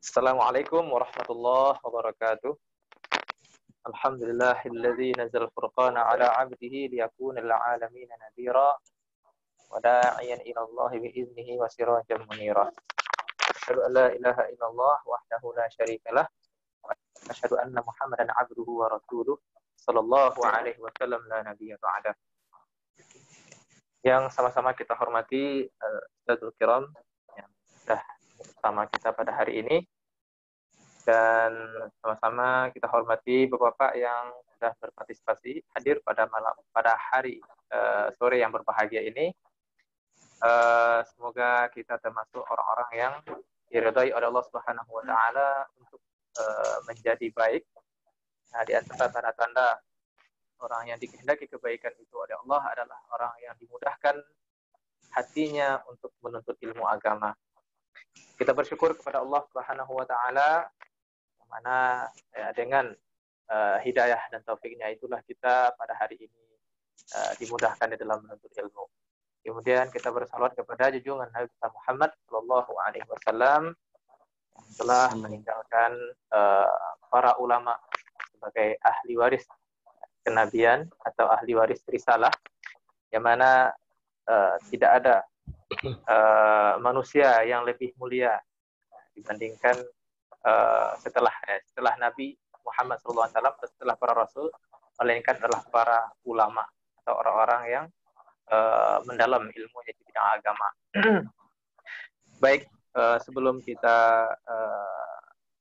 Assalamualaikum warahmatullahi wabarakatuh. Alhamdulillahilladzi nazzala al-furqana ala 'abdihi liyakuna lil 'alamin nadhira wa da'iyan ila Allah bi iznihi wa sirajan munira. Asyhadu an la ilaha illallah wahdahu la syarikalah wa asyhadu anna Muhammadan 'abduhu wa rasuluh sallallahu alaihi wasallam la nabiyya ba'da. Yang sama-sama kita hormati Ustadzul Kiram yang sudah bersama kita pada hari ini. Dan sama-sama kita hormati Bapak-bapak yang sudah berpartisipasi hadir pada hari sore yang berbahagia ini. Semoga kita termasuk orang-orang yang diridhai oleh Allah Subhanahu wa taala untuk menjadi baik. Nah, di antara tanda-tanda orang yang dikehendaki kebaikan itu oleh Allah adalah orang yang dimudahkan hatinya untuk menuntut ilmu agama. Kita bersyukur kepada Allah Subhanahu wa taala mana dengan hidayah dan taufiknya itulah kita pada hari ini dimudahkan di dalam menuntut ilmu. Kemudian kita bersalawat kepada junjungan Nabi Muhammad Shallallahu Alaihi Wasallam yang telah meninggalkan para ulama sebagai ahli waris kenabian atau ahli waris risalah, yang mana tidak ada manusia yang lebih mulia dibandingkan setelah Nabi Muhammad SAW, setelah para rasul, melainkan adalah para ulama atau orang-orang yang mendalam ilmunya di bidang agama. Baik, sebelum kita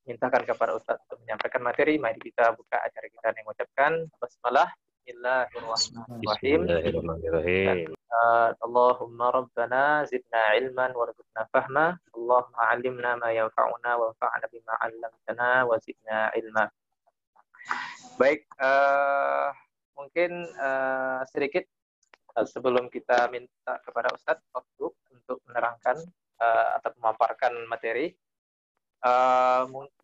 mintakan kepada Ustadz untuk menyampaikan materi, mari kita buka acara kita dengan mengucapkan basmalah. Bismillahirrahmanirrahim. Allahumma rabbana zidna ilman warzuqna fahma. Allahumma 'allimna ma yanfa'una wanfa'na bima 'allamtana wa zidna ilma. Baik, mungkin sedikit sebelum kita minta kepada Ustadz waktu untuk menerangkan atau memaparkan materi.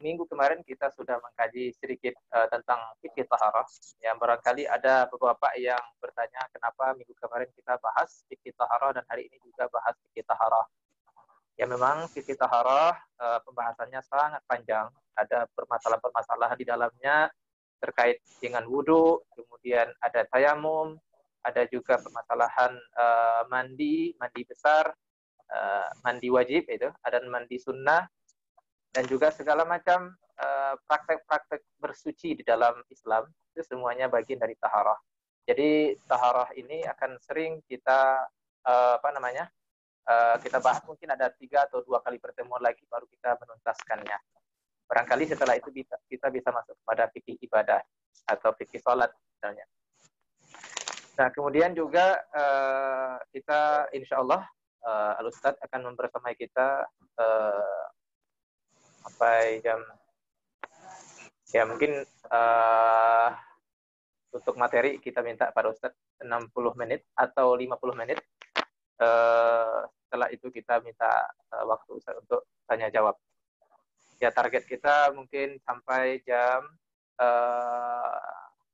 Minggu kemarin kita sudah mengkaji sedikit tentang fikih taharah. Yang barangkali ada beberapa yang bertanya kenapa minggu kemarin kita bahas fikih taharah dan hari ini juga bahas fikih taharah. Ya memang fikih taharah pembahasannya sangat panjang. Ada permasalahan-permasalahan di dalamnya terkait dengan wudu, kemudian ada tayamum, ada juga permasalahan mandi besar, mandi wajib itu, ada mandi sunnah, dan juga segala macam praktek-praktek bersuci di dalam Islam, itu semuanya bagian dari taharah. Jadi taharah ini akan sering kita kita bahas, mungkin ada 3 atau 2 kali pertemuan lagi baru kita menuntaskannya. Barangkali setelah itu kita bisa masuk pada fikih ibadah atau fikih sholat misalnya. Nah, kemudian juga kita insya Allah Al-Ustadz akan membersamai kita sampai jam, ya mungkin untuk materi kita minta pada Ustadz 60 menit atau 50 menit. Setelah itu kita minta waktu Ustadz untuk tanya jawab. Ya target kita mungkin sampai jam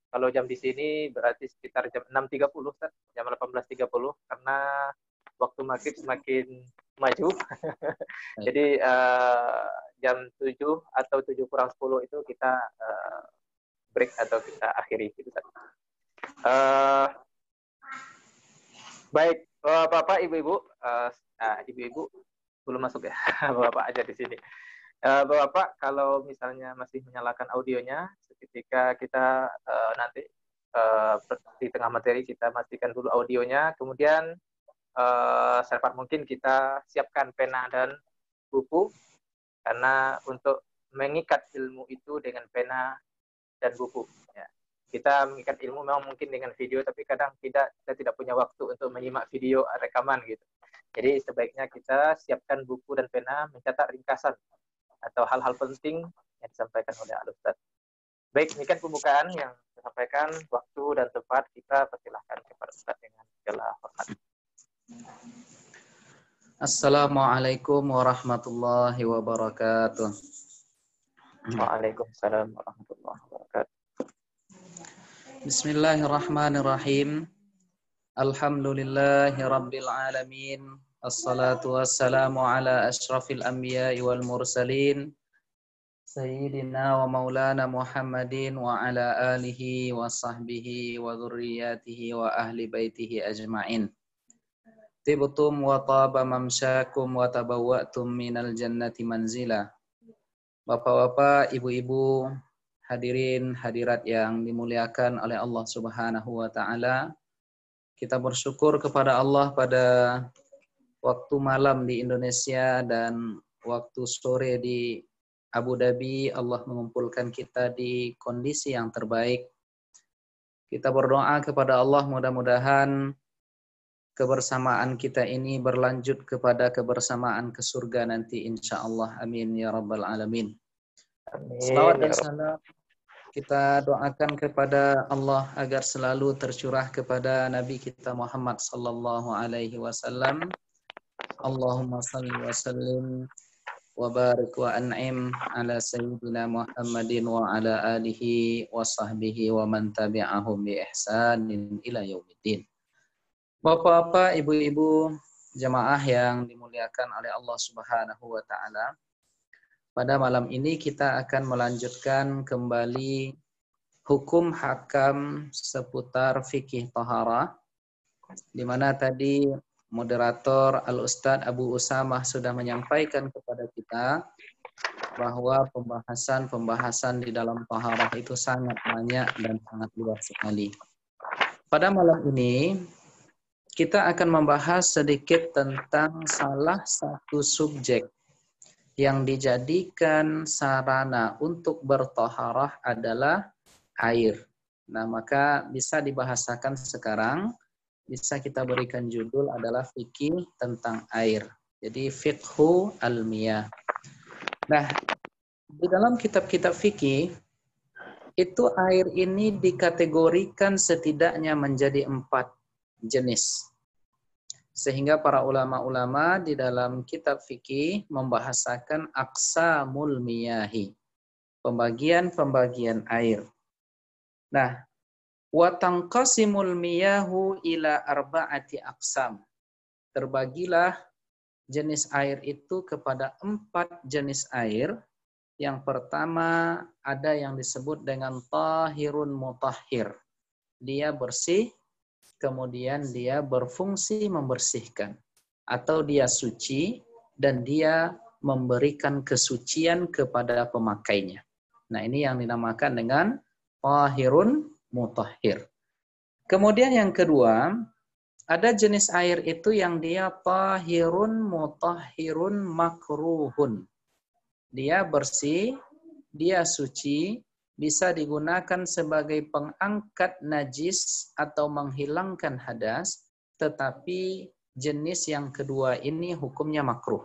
kalau jam di sini berarti sekitar jam 6.30 Ustadz, jam 18.30 karena waktu maghrib semakin maju. Jadi jam 7 atau 7 kurang 10 itu kita break atau kita akhiri gitu. Baik, Bapak, Ibu-ibu, Ibu-ibu belum masuk ya, Bapak aja di sini. Bapak, kalau misalnya masih menyalakan audionya, ketika kita nanti di tengah materi kita matikan dulu audionya, kemudian secepat mungkin kita siapkan pena dan buku, karena untuk mengikat ilmu itu dengan pena dan buku. Ya. Kita mengikat ilmu memang mungkin dengan video, tapi kadang kita tidak punya waktu untuk menyimak video rekaman gitu. Jadi sebaiknya kita siapkan buku dan pena, mencatat ringkasan atau hal-hal penting yang disampaikan oleh Al-Ustadz. Baik, ini kan pembukaan yang disampaikan, waktu dan tempat kita persilahkan kepada Ustadz dengan segala hormat. Assalamualaikum warahmatullahi wabarakatuh. Waalaikumsalam warahmatullahi wabarakatuh. Bismillahirrahmanirrahim. Alhamdulillahi rabbil alamin. Assalatu wassalamu ala asyrafil anbiya'i wal mursalin. Sayyidina wa maulana Muhammadin wa ala alihi wa sahbihi wa dhurriyyatihi wa ahli baitihi ajma'in. Tibtum wa taba mamsyakum wa tabawwa'tum minal jannati manzila. Bapak-bapak, ibu-ibu, hadirin hadirat yang dimuliakan oleh Allah Subhanahu wa taala. Kita bersyukur kepada Allah pada waktu malam di Indonesia dan waktu sore di Abu Dhabi. Allah mengumpulkan kita di kondisi yang terbaik. Kita berdoa kepada Allah mudah-mudahan kebersamaan kita ini berlanjut kepada kebersamaan ke surga nanti insya Allah. Amin ya rabbal alamin. Selawat dan salam kita doakan kepada Allah agar selalu tercurah kepada Nabi kita Muhammad sallallahu alaihi wasallam. Allahumma salli wa sallim wa barik wa an'im ala sayyidina Muhammadin wa ala alihi wa sahbihi wa man tabi'ahum bi ihsanin ila yaumiddin. Bapak-bapak, ibu-ibu, jemaah yang dimuliakan oleh Allah Subhanahu wa taala. Pada malam ini kita akan melanjutkan kembali hukum hakam seputar fikih taharah, di mana tadi moderator Al-Ustadz Abu Usamah sudah menyampaikan kepada kita bahwa pembahasan-pembahasan di dalam taharah itu sangat banyak dan sangat luas sekali. Pada malam ini kita akan membahas sedikit tentang salah satu subjek yang dijadikan sarana untuk bertaharah adalah air. Nah, maka bisa dibahasakan sekarang, bisa kita berikan judul adalah fikih tentang air. Jadi fiqhu al-miyah. Nah, di dalam kitab-kitab fikih itu air ini dikategorikan setidaknya menjadi 4 jenis. Sehingga para ulama-ulama di dalam kitab fikih membahasakan aqsamul miyahi, pembagian-pembagian air. Nah, wa tanqasimul miyahu ila arba'ati aqsam. Terbagilah jenis air itu kepada 4 jenis air. Yang pertama ada yang disebut dengan tahirun mutahhir. Dia bersih, kemudian dia berfungsi membersihkan, atau dia suci dan dia memberikan kesucian kepada pemakainya. Nah, ini yang dinamakan dengan tahirun mutahhir. Kemudian yang kedua, ada jenis air itu yang dia tahirun mutahhirun makruhun. Dia bersih, dia suci, bisa digunakan sebagai pengangkat najis atau menghilangkan hadas, tetapi jenis yang kedua ini hukumnya makruh.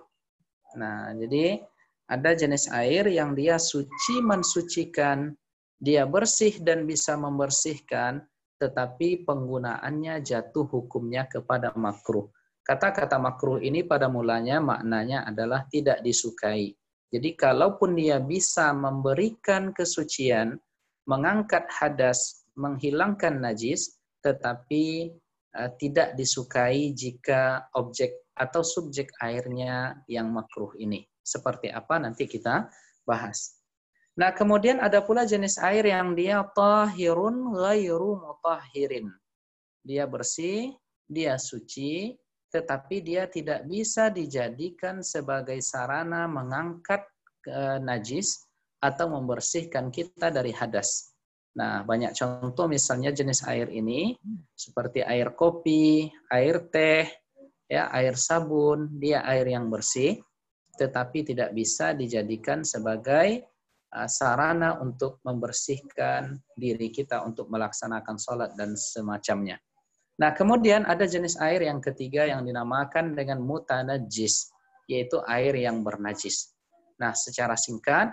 Nah, jadi ada jenis air yang dia suci mensucikan, dia bersih dan bisa membersihkan, tetapi penggunaannya jatuh hukumnya kepada makruh. Kata-kata makruh ini pada mulanya maknanya adalah tidak disukai. Jadi kalaupun dia bisa memberikan kesucian, mengangkat hadas, menghilangkan najis, tetapi tidak disukai jika objek atau subjek airnya yang makruh ini. Seperti apa nanti kita bahas. Nah, kemudian ada pula jenis air yang dia tahirun ghairu mutahhirin. Dia bersih, dia suci, tetapi dia tidak bisa dijadikan sebagai sarana mengangkat najis atau membersihkan kita dari hadas. Nah, banyak contoh misalnya jenis air ini seperti air kopi, air teh, ya, air sabun, dia air yang bersih tetapi tidak bisa dijadikan sebagai sarana untuk membersihkan diri kita untuk melaksanakan sholat dan semacamnya. Nah, kemudian ada jenis air yang ketiga yang dinamakan dengan mutanajjis, yaitu air yang bernajis. Nah, secara singkat,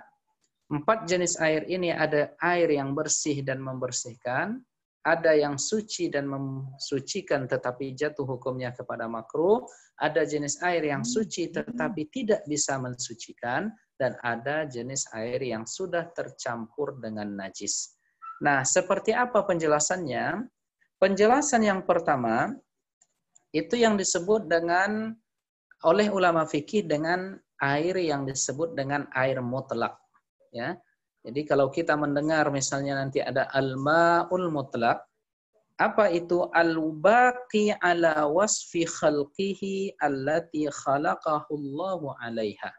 4 jenis air ini ada air yang bersih dan membersihkan, ada yang suci dan mensucikan tetapi jatuh hukumnya kepada makruh, ada jenis air yang suci tetapi tidak bisa mensucikan, dan ada jenis air yang sudah tercampur dengan najis. Nah, seperti apa penjelasannya? Penjelasan yang pertama, itu yang disebut dengan oleh ulama fikih dengan air yang disebut dengan air mutlak. ya. Jadi kalau kita mendengar misalnya nanti ada al-ma'ul mutlaq, apa itu? Al-baqi ala wasfi khalqihi allati khalaqahu Allahu 'alaiha.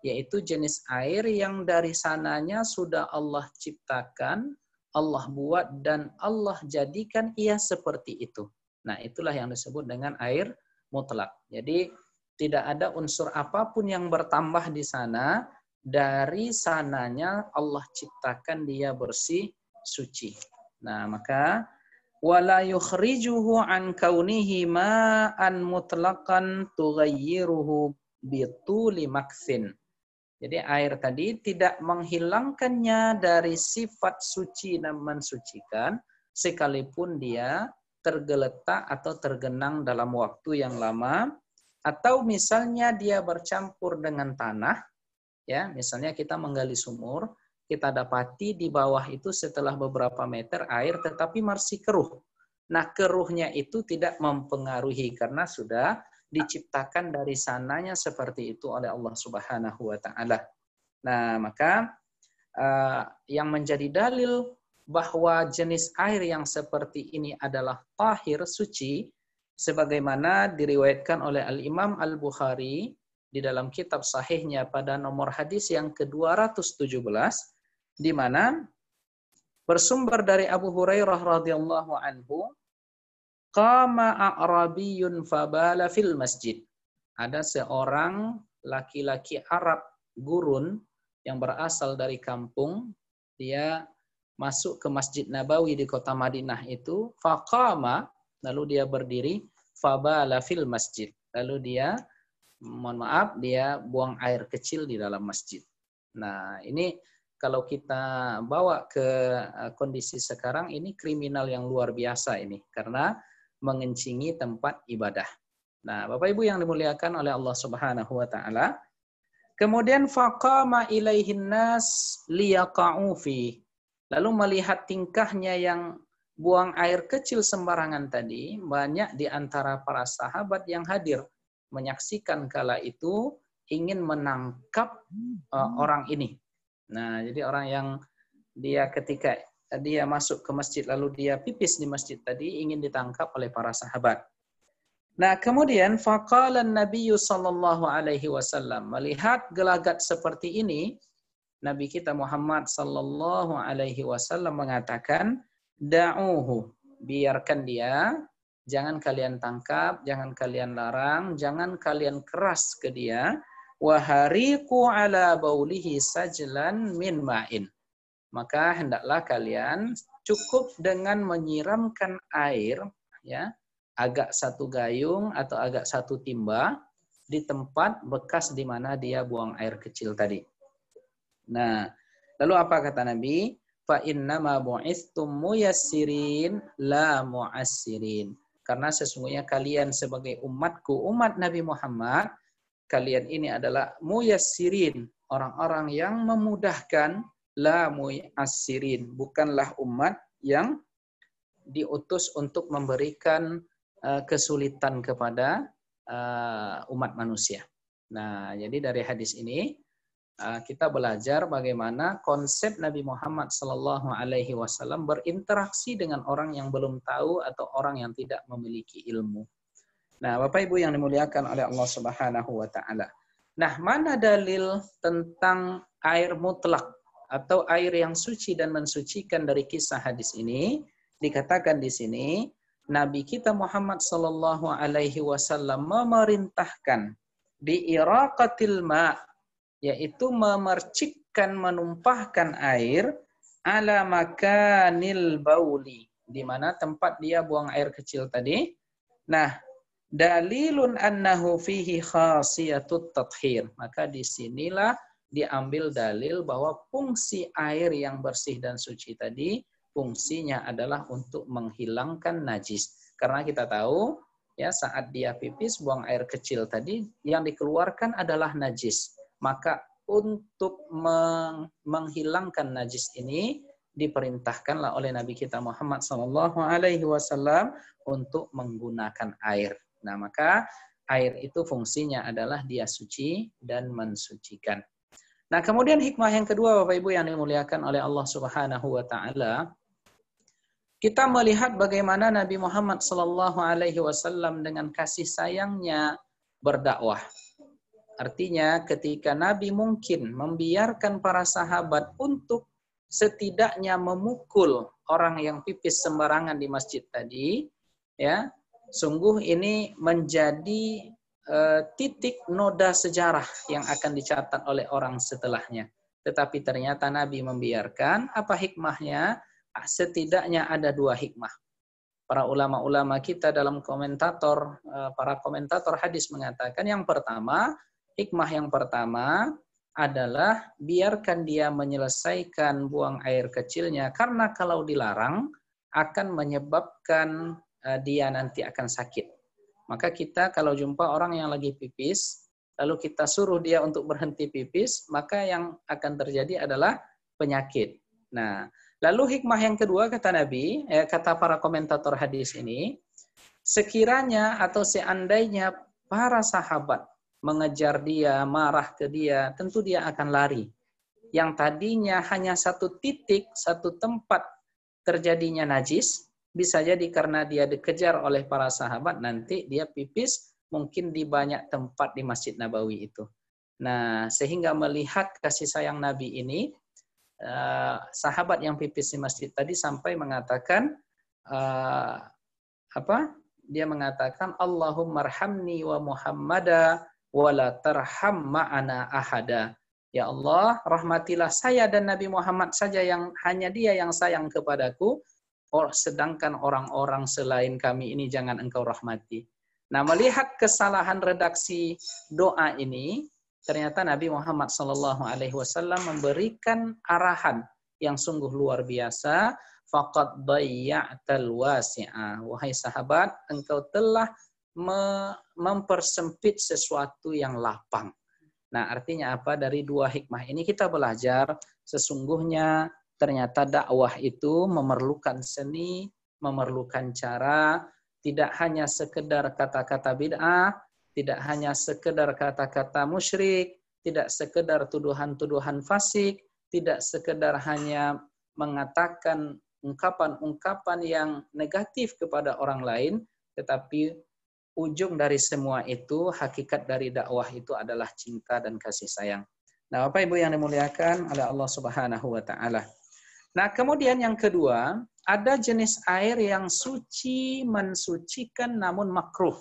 Yaitu jenis air yang dari sananya sudah Allah ciptakan, Allah buat dan Allah jadikan ia seperti itu. Nah, itulah yang disebut dengan air mutlak. Jadi tidak ada unsur apapun yang bertambah di sana, dari sananya Allah ciptakan dia bersih, suci. Nah, maka wala yukhrijuhu an kaunihi ma'an mutlaqan tughayyiruhu bituli maksin. Jadi air tadi tidak menghilangkannya dari sifat suci dan mensucikan, sekalipun dia tergeletak atau tergenang dalam waktu yang lama, atau misalnya dia bercampur dengan tanah, ya, misalnya kita menggali sumur, kita dapati di bawah itu setelah beberapa meter air tetapi masih keruh. Nah, keruhnya itu tidak mempengaruhi karena sudah diciptakan dari sananya seperti itu oleh Allah Subhanahu wa taala. Nah, maka yang menjadi dalil bahwa jenis air yang seperti ini adalah tahir, suci, sebagaimana diriwayatkan oleh Al-Imam Al-Bukhari di dalam kitab sahihnya pada nomor hadis yang ke-217, di mana bersumber dari Abu Hurairah radhiyallahu anhu, qama a'rabiyyun fabala fil masjid. Ada seorang laki-laki Arab gurun yang berasal dari kampung, dia masuk ke Masjid Nabawi di kota Madinah itu, faqama, lalu dia berdiri, fabala fil masjid. Lalu dia, mohon maaf, dia buang air kecil di dalam masjid. Nah, ini kalau kita bawa ke kondisi sekarang, ini kriminal yang luar biasa ini, karena mengencingi tempat ibadah. Nah, Bapak Ibu yang dimuliakan oleh Allah Subhanahu wa taala, kemudian faqama ilaihin nas liyaqa'u fi. Lalu melihat tingkahnya yang buang air kecil sembarangan tadi, banyak di antara para sahabat yang hadir menyaksikan kala itu ingin menangkap orang ini. Nah, jadi orang yang dia ketika dia masuk ke masjid lalu dia pipis di masjid tadi ingin ditangkap oleh para sahabat. Nah, kemudian faqala an-nabiy sallallahu alaihi wasallam, melihat gelagat seperti ini, Nabi kita Muhammad sallallahu alaihi wasallam mengatakan, da'uhu, biarkan dia, jangan kalian tangkap, jangan kalian larang, jangan kalian keras ke dia, wa hariqu ala baulihi sajlan min ma'in. Maka hendaklah kalian cukup dengan menyiramkan air, ya, agak satu gayung atau agak satu timba di tempat bekas di mana dia buang air kecil tadi. Nah, lalu apa kata Nabi? Fa innama bu'istum muyassirin la mu'assirin. Karena sesungguhnya kalian sebagai umatku, umat Nabi Muhammad, kalian ini adalah muyassirin, orang-orang yang memudahkan, la mu'assirin, bukanlah umat yang diutus untuk memberikan kesulitan kepada umat manusia. Nah, jadi dari hadis ini kita belajar bagaimana konsep Nabi Muhammad sallallahu alaihi wasallam berinteraksi dengan orang yang belum tahu atau orang yang tidak memiliki ilmu. Nah, Bapak Ibu yang dimuliakan oleh Allah Subhanahu wa taala. Nah, mana dalil tentang air mutlak atau air yang suci dan mensucikan dari kisah hadis ini? Dikatakan di sini, Nabi kita Muhammad sallallahu alaihi wasallam memerintahkan di iraqatil ma', yaitu memercikkan, menumpahkan air ala makanil bauli, di mana tempat dia buang air kecil tadi. Nah, dalilun annahu fihi khasiyatut tathhir. Maka disinilah diambil dalil bahwa fungsi air yang bersih dan suci tadi, fungsinya adalah untuk menghilangkan najis. Karena kita tahu, ya, saat dia pipis buang air kecil tadi, yang dikeluarkan adalah najis. Maka untuk menghilangkan najis ini diperintahkanlah oleh Nabi kita Muhammad SAW untuk menggunakan air. Nah, maka air itu fungsinya adalah dia suci dan mensucikan. Nah, kemudian hikmah yang kedua, Bapak Ibu yang dimuliakan oleh Allah Subhanahu wa taala, kita melihat bagaimana Nabi Muhammad sallallahu alaihi wasallam dengan kasih sayangnya berdakwah. Artinya ketika Nabi mungkin membiarkan para sahabat untuk setidaknya memukul orang yang pipis sembarangan di masjid tadi, ya, sungguh ini menjadi titik noda sejarah yang akan dicatat oleh orang setelahnya. Tetapi ternyata Nabi membiarkan. Apa hikmahnya? Setidaknya ada dua hikmah. Para ulama-ulama kita dalam para komentator hadis mengatakan yang pertama, hikmah yang pertama adalah biarkan dia menyelesaikan buang air kecilnya, karena kalau dilarang akan menyebabkan dia nanti akan sakit. Maka kita kalau jumpa orang yang lagi pipis, lalu kita suruh dia untuk berhenti pipis, maka yang akan terjadi adalah penyakit. Nah, lalu hikmah yang kedua kata Nabi, kata para komentator hadis ini, sekiranya atau seandainya para sahabat mengejar dia, marah ke dia, tentu dia akan lari. Yang tadinya hanya satu titik, satu tempat terjadinya najis, bisa jadi karena dia dikejar oleh para sahabat, nanti dia pipis mungkin di banyak tempat di Masjid Nabawi itu. Nah, sehingga melihat kasih sayang Nabi ini, sahabat yang pipis di masjid tadi sampai mengatakan, dia mengatakan, Allahumma arhamni wa Muhammada wa la tarham ma'ana ahada. Ya Allah, rahmatilah saya dan Nabi Muhammad saja, yang hanya dia yang sayang kepadaku, sedangkan orang-orang selain kami ini jangan engkau rahmati. Nah, melihat kesalahan redaksi doa ini, ternyata Nabi Muhammad SAW memberikan arahan yang sungguh luar biasa. Faqad dayya'tal wasi'a. Wahai sahabat, engkau telah mempersempit sesuatu yang lapang. Nah, artinya apa? Dari dua hikmah ini kita belajar sesungguhnya ternyata dakwah itu memerlukan seni, memerlukan cara, tidak hanya sekedar kata-kata bid'ah, tidak hanya sekedar kata-kata musyrik, tidak sekedar tuduhan-tuduhan fasik, tidak sekedar hanya mengatakan ungkapan-ungkapan yang negatif kepada orang lain, tetapi ujung dari semua itu, hakikat dari dakwah itu adalah cinta dan kasih sayang. Nah, Bapak Ibu yang dimuliakan oleh Allah Subhanahu wa taala. Nah, kemudian yang kedua, ada jenis air yang suci, mensucikan namun makruh.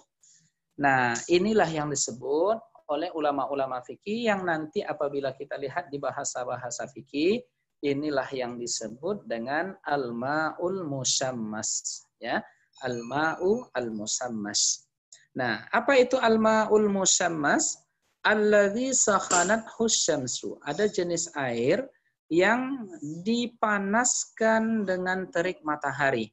Nah, inilah yang disebut oleh ulama-ulama fikih yang nanti apabila kita lihat di bahasa-bahasa fikih, inilah yang disebut dengan al-ma'ul musammas, ya. Al-ma'u al-musammas. Nah, apa itu al-ma'ul musammas? Alladzi sakhanathu syamsu. Ada jenis air yang dipanaskan dengan terik matahari.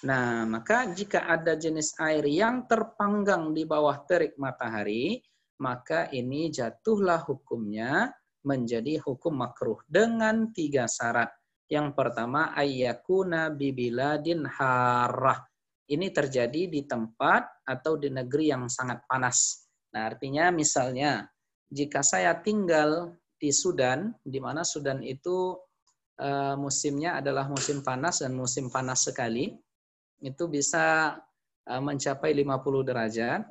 Nah, maka jika ada jenis air yang terpanggang di bawah terik matahari, maka ini jatuhlah hukumnya menjadi hukum makruh dengan 3 syarat. Yang pertama, ayyakuna bibiladin harrah. Ini terjadi di tempat atau di negeri yang sangat panas. Nah, artinya misalnya, jika saya tinggal di Sudan, di mana Sudan itu musimnya adalah musim panas dan musim panas sekali, itu bisa mencapai 50 derajat.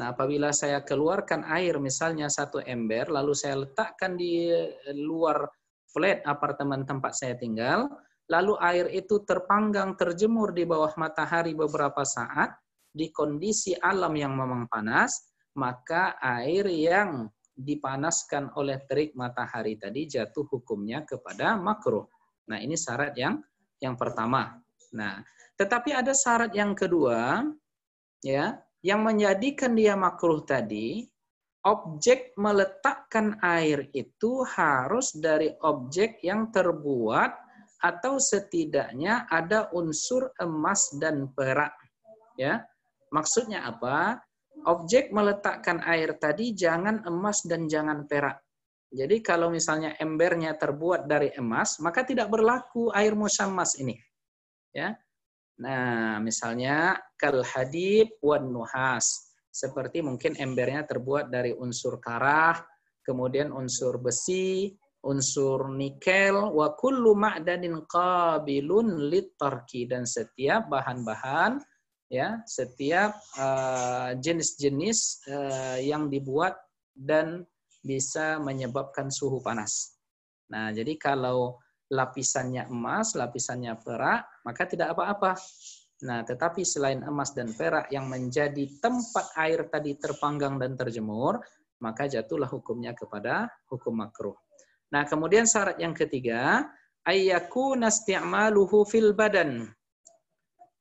Nah, apabila saya keluarkan air misalnya 1 ember, lalu saya letakkan di luar flat apartemen tempat saya tinggal, lalu air itu terpanggang, terjemur di bawah matahari beberapa saat, di kondisi alam yang memang panas, maka air yang dipanaskan oleh terik matahari tadi jatuh hukumnya kepada makruh. Nah, ini syarat yang pertama. Nah, tetapi ada syarat yang kedua, ya, yang menjadikan dia makruh tadi, objek meletakkan air itu harus dari objek yang terbuat atau setidaknya ada unsur emas dan perak. Ya, maksudnya apa? Objek meletakkan air tadi jangan emas dan jangan perak. Jadi kalau misalnya embernya terbuat dari emas, maka tidak berlaku air musammas ini. Ya. Nah, misalnya kal hadid wan nuhas. Seperti mungkin embernya terbuat dari unsur karah, kemudian unsur besi, unsur nikel, wa kullu ma'danin qabilun litarki, dan setiap bahan-bahan, ya, setiap jenis-jenis yang dibuat dan bisa menyebabkan suhu panas. Nah, jadi kalau lapisannya emas, lapisannya perak, maka tidak apa-apa. Nah, tetapi selain emas dan perak yang menjadi tempat air tadi terpanggang dan terjemur, maka jatuhlah hukumnya kepada hukum makruh. Nah, kemudian syarat yang ketiga, ayyakuna isti'maluhu fil badan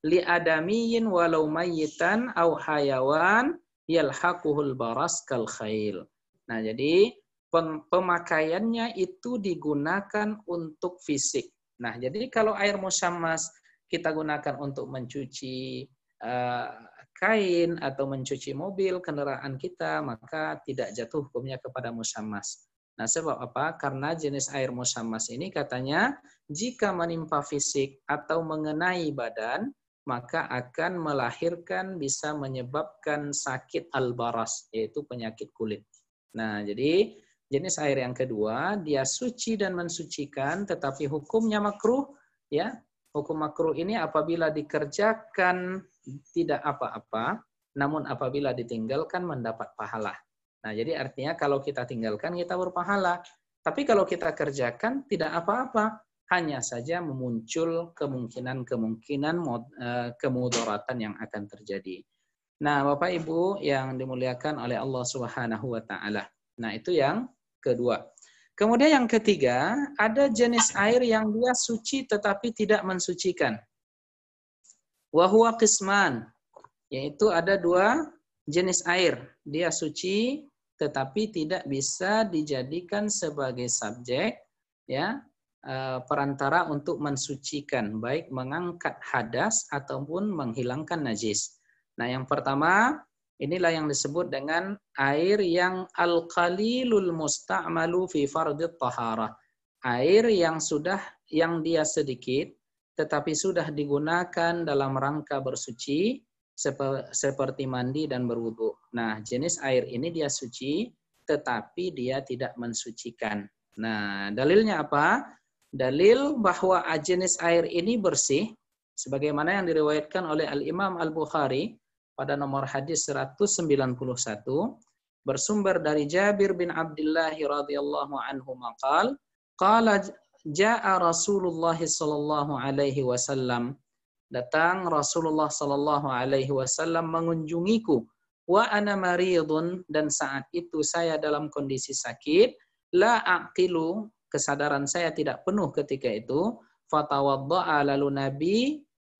li adamiyin walau mayyitan aw hayawan yalhaquhul baras kal khail. Nah, jadi pemakaiannya itu digunakan untuk fisik. Nah, jadi kalau air musyammas kita gunakan untuk mencuci kain atau mencuci mobil, kendaraan kita, maka tidak jatuh hukumnya kepada musyammas. Nah, sebab apa? Karena jenis air musyammas ini katanya jika menimpa fisik atau mengenai badan, maka akan melahirkan, bisa menyebabkan sakit al-baras, yaitu penyakit kulit. Nah, jadi jenis air yang kedua, dia suci dan mensucikan, tetapi hukumnya makruh, ya. Hukum makruh ini apabila dikerjakan tidak apa-apa, namun apabila ditinggalkan mendapat pahala. Nah, jadi artinya kalau kita tinggalkan kita berpahala. Tapi kalau kita kerjakan tidak apa-apa, hanya saja memuncul kemungkinan kemudaratan yang akan terjadi. Nah, Bapak Ibu yang dimuliakan oleh Allah Subhanahu wa taala. Nah, itu yang kedua. Kemudian yang ketiga, ada jenis air yang dia suci tetapi tidak mensucikan. Wa huwa qisman, yaitu ada dua jenis air. Dia suci tetapi tidak bisa dijadikan sebagai subjek, ya, perantara untuk mensucikan, baik mengangkat hadas ataupun menghilangkan najis. Nah, yang pertama, inilah yang disebut dengan air yang al-qalilul musta'malu fi fardhit taharah. Air yang dia sedikit tetapi sudah digunakan dalam rangka bersuci seperti mandi dan berwudu. Nah, jenis air ini dia suci tetapi dia tidak mensucikan. Nah, dalilnya apa? Dalil bahwa jenis air ini bersih sebagaimana yang diriwayatkan oleh Al-Imam Al-Bukhari pada nomor hadis 191 bersumber dari Jabir bin Abdullah radhiyallahu anhu maqal qala jaa Rasulullah sallallahu alaihi wasallam, datang Rasulullah sallallahu alaihi wasallam mengunjungiku, wa ana maridun, dan saat itu saya dalam kondisi sakit, la aqilu, kesadaran saya tidak penuh ketika itu, fatawadda'a, lalu Nabi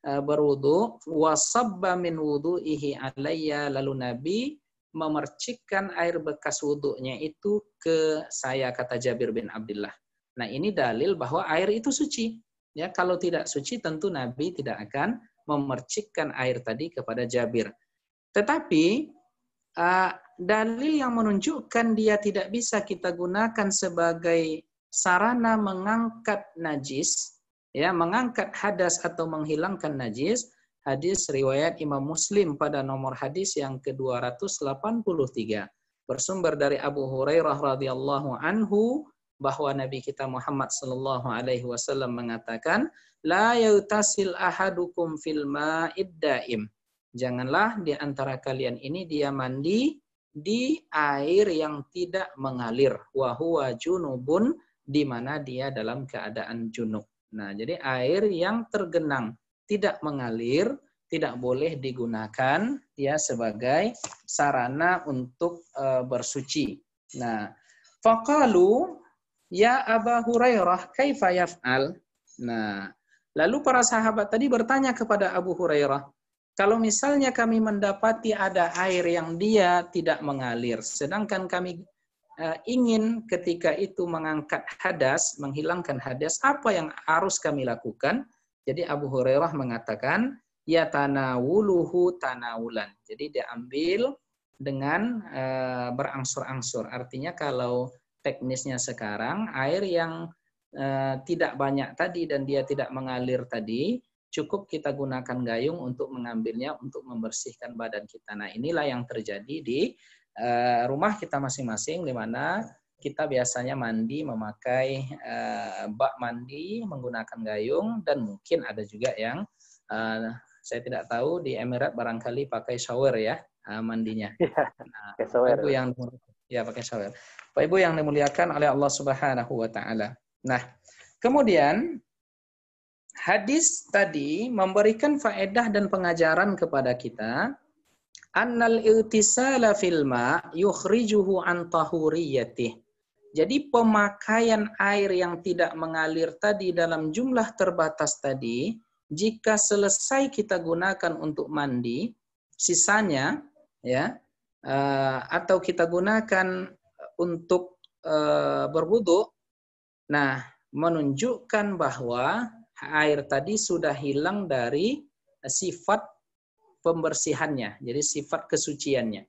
berwudu, wasabba min wudu'ihi alayya, lalu Nabi memercikkan air bekas wudunya itu ke saya, kata Jabir bin Abdullah. Nah, ini dalil bahwa air itu suci. Ya, kalau tidak suci tentu Nabi tidak akan memercikkan air tadi kepada Jabir. Tetapi dalil yang menunjukkan dia tidak bisa kita gunakan sebagai sarana mengangkat najis, ya, mengangkat hadas atau menghilangkan najis, hadis riwayat Imam Muslim pada nomor hadis yang ke-283 bersumber dari Abu Hurairah radhiyallahu anhu bahwa Nabi kita Muhammad sallallahu alaihi wasallam mengatakan, la yautasil ahadukum fil ma'id daim. Janganlah di antara kalian ini dia mandi di air yang tidak mengalir, wa huwa junubun, di mana dia dalam keadaan junub. Nah, jadi air yang tergenang tidak mengalir tidak boleh digunakan ya sebagai sarana untuk bersuci. Nah, faqalu ya Aba Hurairah kaifa yaf'al? Nah, lalu para sahabat tadi bertanya kepada Abu Hurairah, kalau misalnya kami mendapati ada air yang dia tidak mengalir, sedangkan kami ingin ketika itu mengangkat hadas, menghilangkan hadas, apa yang harus kami lakukan? Jadi Abu Hurairah mengatakan, ya tanawuluhu tanawulan. Jadi dia ambil dengan berangsur-angsur. Artinya kalau teknisnya sekarang, air yang tidak banyak tadi dan dia tidak mengalir tadi, cukup kita gunakan gayung untuk mengambilnya untuk membersihkan badan kita. Nah, inilah yang terjadi di rumah kita masing-masing, di mana kita biasanya mandi memakai bak mandi menggunakan gayung, dan mungkin ada juga yang saya tidak tahu di Emirat barangkali pakai shower ya mandinya. Nah, Bapak Ibu yang ya pakai shower. Bapak Ibu yang dimuliakan oleh Allah Subhanahu wa taala. Nah, kemudian hadis tadi memberikan faedah dan pengajaran kepada kita annal iltisala fil ma yukhrijuhu an tahuriyatih. Jadi pemakaian air yang tidak mengalir tadi dalam jumlah terbatas tadi, jika selesai kita gunakan untuk mandi, sisanya ya atau kita gunakan untuk berwudu, nah menunjukkan bahwa air tadi sudah hilang dari sifat pembersihannya, jadi sifat kesuciannya.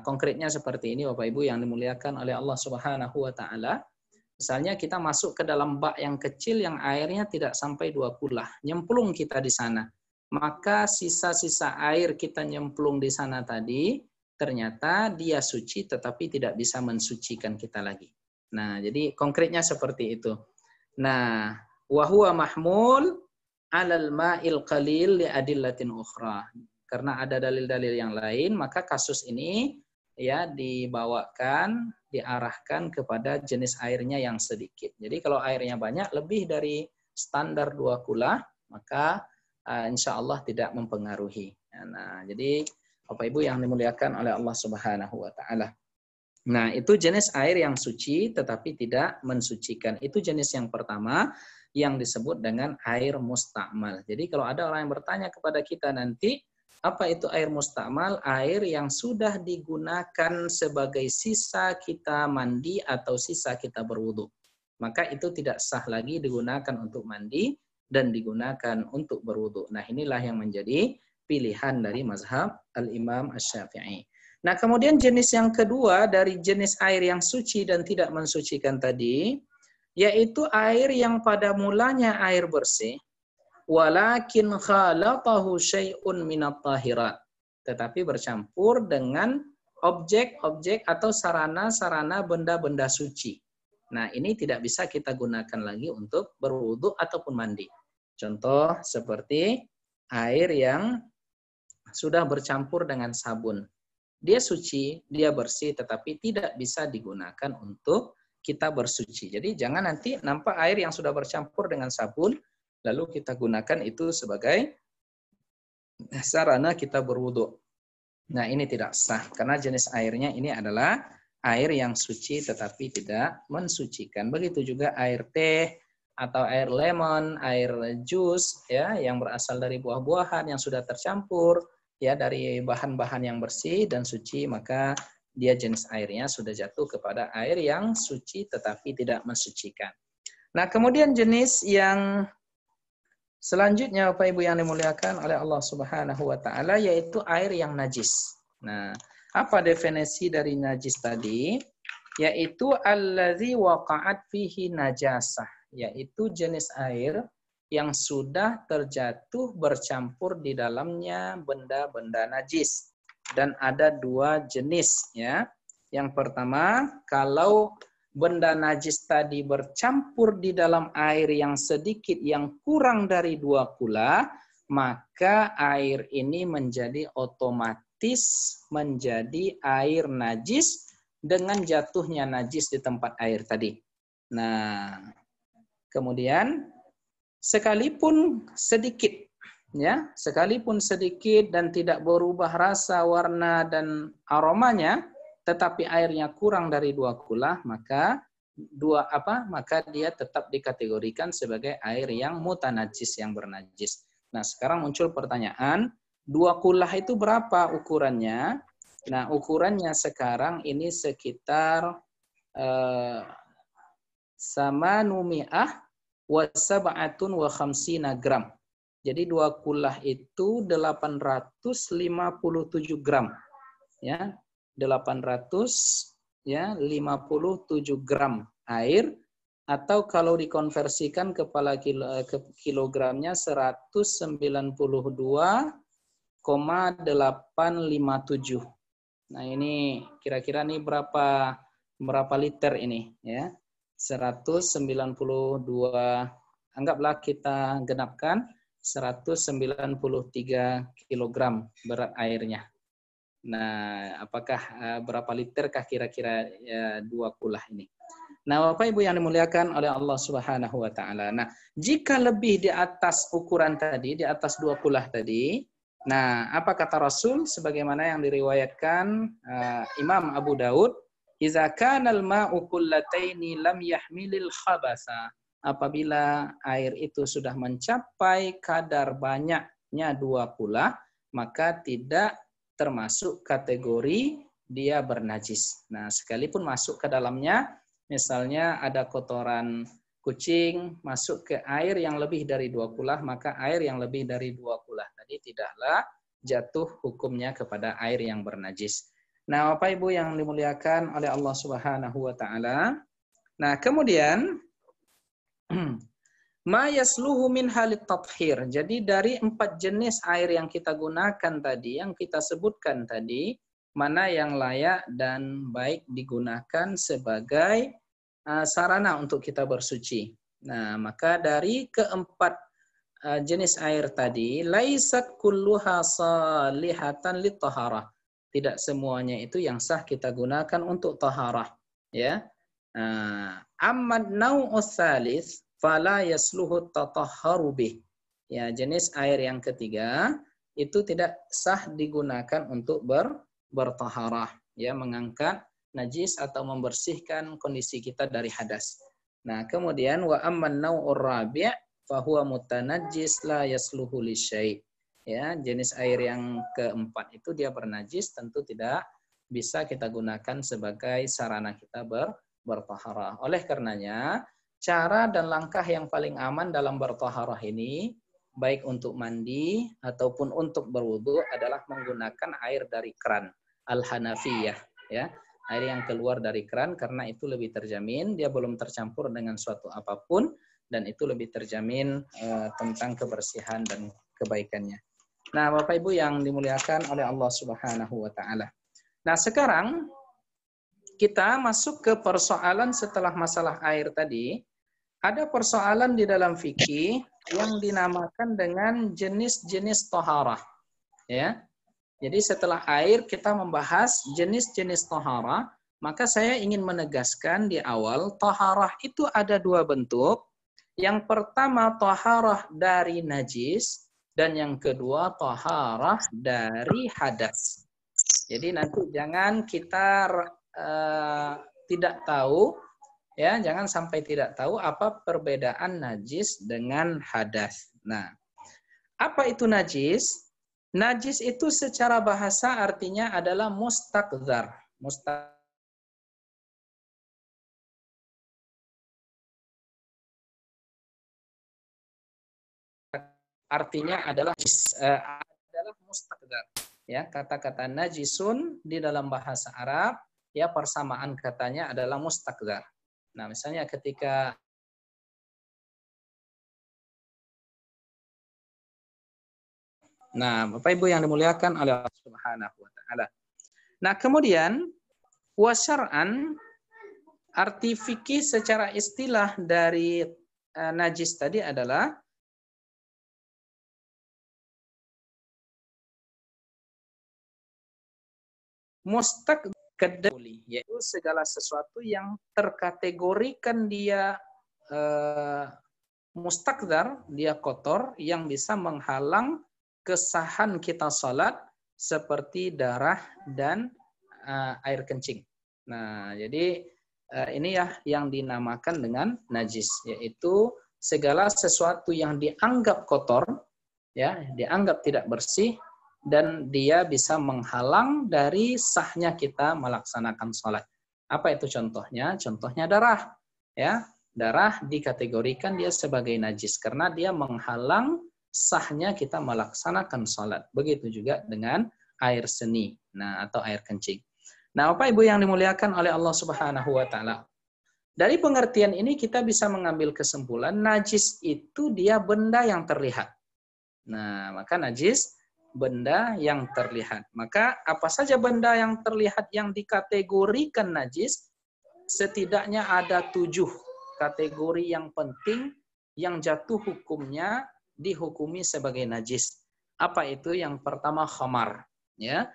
Konkretnya seperti ini Bapak Ibu yang dimuliakan oleh Allah Subhanahu wa taala. Misalnya kita masuk ke dalam bak yang kecil yang airnya tidak sampai 2 kulah, nyemplung kita di sana. Maka sisa-sisa air kita nyemplung di sana tadi, ternyata dia suci tetapi tidak bisa mensucikan kita lagi. Nah, jadi konkretnya seperti itu. Nah, wa huwa mahmul 'alal ma'il qalil li adillatin ukhra. Karena ada dalil-dalil yang lain, maka kasus ini ya dibawakan, diarahkan kepada jenis airnya yang sedikit. Jadi kalau airnya banyak, lebih dari standar 2 kulah, maka insya Allah tidak mempengaruhi. Nah, jadi Bapak Ibu yang dimuliakan oleh Allah Subhanahu wa taala. Nah, itu jenis air yang suci tetapi tidak mensucikan. Itu jenis yang pertama yang disebut dengan air mustakmal. Jadi kalau ada orang yang bertanya kepada kita nanti, apa itu air mustakmal? Air yang sudah digunakan sebagai sisa kita mandi atau sisa kita berwudu. Maka itu tidak sah lagi digunakan untuk mandi dan digunakan untuk berwudu. Nah, inilah yang menjadi pilihan dari mazhab Al-Imam Asy-Syafi'i. Nah, kemudian jenis yang kedua dari jenis air yang suci dan tidak mensucikan tadi, yaitu air yang pada mulanya air bersih, walakin khalatahu syai'un minat tahirat, tetapi bercampur dengan objek-objek atau sarana-sarana benda-benda suci. Nah, ini tidak bisa kita gunakan lagi untuk berwudu ataupun mandi. Contoh seperti air yang sudah bercampur dengan sabun. Dia suci, dia bersih, tetapi tidak bisa digunakan untuk kita bersuci. Jadi jangan nanti nampak air yang sudah bercampur dengan sabun, lalu kita gunakan itu sebagai sarana kita berwudu. Nah, ini tidak sah karena jenis airnya ini adalah air yang suci tetapi tidak mensucikan. Begitu juga air teh atau air lemon, air jus ya yang berasal dari buah-buahan yang sudah tercampur ya dari bahan-bahan yang bersih dan suci, maka dia jenis airnya sudah jatuh kepada air yang suci tetapi tidak mensucikan. Nah, kemudian jenis yang selanjutnya Bapak Ibu yang dimuliakan oleh Allah Subhanahu wa taala yaitu air yang najis. Nah, apa definisi dari najis tadi? Yaitu allazi waqa'at fihi najasah, yaitu jenis air yang sudah terjatuh bercampur di dalamnya benda-benda najis. Dan ada 2 jenis ya. Yang pertama, kalau benda najis tadi bercampur di dalam air yang sedikit yang kurang dari 2 kula, maka air ini menjadi otomatis menjadi air najis dengan jatuhnya najis di tempat air tadi. Nah, kemudian sekalipun sedikit ya, sekalipun sedikit dan tidak berubah rasa, warna dan aromanya, tetapi airnya kurang dari 2 kulah, maka maka dia tetap dikategorikan sebagai air yang mutanajis, yang bernajis. Nah, sekarang muncul pertanyaan, 2 kulah itu berapa ukurannya? Nah, ukurannya sekarang ini sekitar sama numi'ah wa sab'atun wa khamsina gram. Jadi 2 kulah itu 857 gram. Ya, 857 gram air, atau kalau dikonversikan ke kilogramnya 192,857. Nah, ini kira-kira nih berapa berapa liter ini ya? 192, anggaplah kita genapkan 193 kilogram berat airnya. Nah, apakah berapa literkah kira-kira ya, 2 kulah ini? Nah, Bapak Ibu yang dimuliakan oleh Allah Subhanahu wa taala. Nah, jika lebih di atas ukuran tadi, di atas 2 kulah tadi, nah, apa kata Rasul sebagaimana yang diriwayatkan Imam Abu Daud, "Idza kana al-ma'u qullataini lam yahmilil khabasa." Apabila air itu sudah mencapai kadar banyaknya 2 kulah, maka tidak termasuk kategori dia bernajis. Nah, sekalipun masuk ke dalamnya, misalnya ada kotoran kucing masuk ke air yang lebih dari 2 kulah, maka air yang lebih dari 2 kulah tadi tidaklah jatuh hukumnya kepada air yang bernajis. Nah, Bapak Ibu yang dimuliakan oleh Allah Subhanahu wa taala. Nah, kemudian ma yasluhu min halit tathhir. Jadi dari 4 jenis air yang kita gunakan tadi, yang kita sebutkan tadi, mana yang layak dan baik digunakan sebagai sarana untuk kita bersuci. Nah, maka dari keempat jenis air tadi, laisat kulluha salihatan lit-taharah. Tidak semuanya itu yang sah kita gunakan untuk taharah, ya. Ammad nau'us salis fala yasluhu tatahharu bih. Ya, jenis air yang ketiga itu tidak sah digunakan untuk bertaharah, ya, mengangkat najis atau membersihkan kondisi kita dari hadas. Nah, kemudian wa amman nau'ur rabi' fa huwa mutanajjis la yasluhu lisyai'. Ya, jenis air yang keempat itu dia bernajis, tentu tidak bisa kita gunakan sebagai sarana kita bertaharah. Oleh karenanya, cara dan langkah yang paling aman dalam bertaharah ini, baik untuk mandi ataupun untuk berwudu, adalah menggunakan air dari keran al-Hanafiyah, ya. Air yang keluar dari keran, karena itu lebih terjamin, dia belum tercampur dengan suatu apapun, dan itu lebih terjamin tentang kebersihan dan kebaikannya. Nah, Bapak Ibu yang dimuliakan oleh Allah Subhanahu wa taala. Nah, sekarang kita masuk ke persoalan setelah masalah air tadi. Ada persoalan di dalam fikih yang dinamakan dengan jenis-jenis taharah. Ya. Jadi setelah air kita membahas jenis-jenis taharah, maka saya ingin menegaskan di awal, taharah itu ada 2 bentuk. Yang pertama taharah dari najis, dan yang kedua taharah dari hadas. Jadi nanti jangan kita tidak tahu, ya, jangan sampai tidak tahu apa perbedaan najis dengan hadas. Nah, apa itu najis? Najis itu secara bahasa artinya adalah mustaqdzar. Artinya adalah mustaqdzar. Ya, kata-kata najisun di dalam bahasa Arab, ya, persamaan katanya adalah mustaqdzar. Nah, misalnya ketika Bapak Ibu yang dimuliakan oleh Allah Subhanahu wa taala. Nah, kemudian wasyar'an, arti fikih secara istilah dari najis tadi adalah mustaqdzar, yaitu segala sesuatu yang terkategorikan dia mustaqdzar, dia kotor, yang bisa menghalang kesahan kita salat, seperti darah dan air kencing. Nah, jadi ini ya yang dinamakan dengan najis, yaitu segala sesuatu yang dianggap kotor, ya, dianggap tidak bersih, dan dia bisa menghalang dari sahnya kita melaksanakan sholat. Apa itu contohnya? Contohnya darah. Ya, darah dikategorikan dia sebagai najis karena dia menghalang sahnya kita melaksanakan sholat. Begitu juga dengan air seni, nah, atau air kencing. Nah, Bapak Ibu yang dimuliakan oleh Allah Subhanahu wa taala. Dari pengertian ini kita bisa mengambil kesimpulan najis itu dia benda yang terlihat. Nah, maka najis benda yang terlihat. Maka apa saja benda yang terlihat yang dikategorikan najis, setidaknya ada 7 kategori yang penting yang jatuh hukumnya dihukumi sebagai najis. Apa itu? Yang pertama khamar, ya.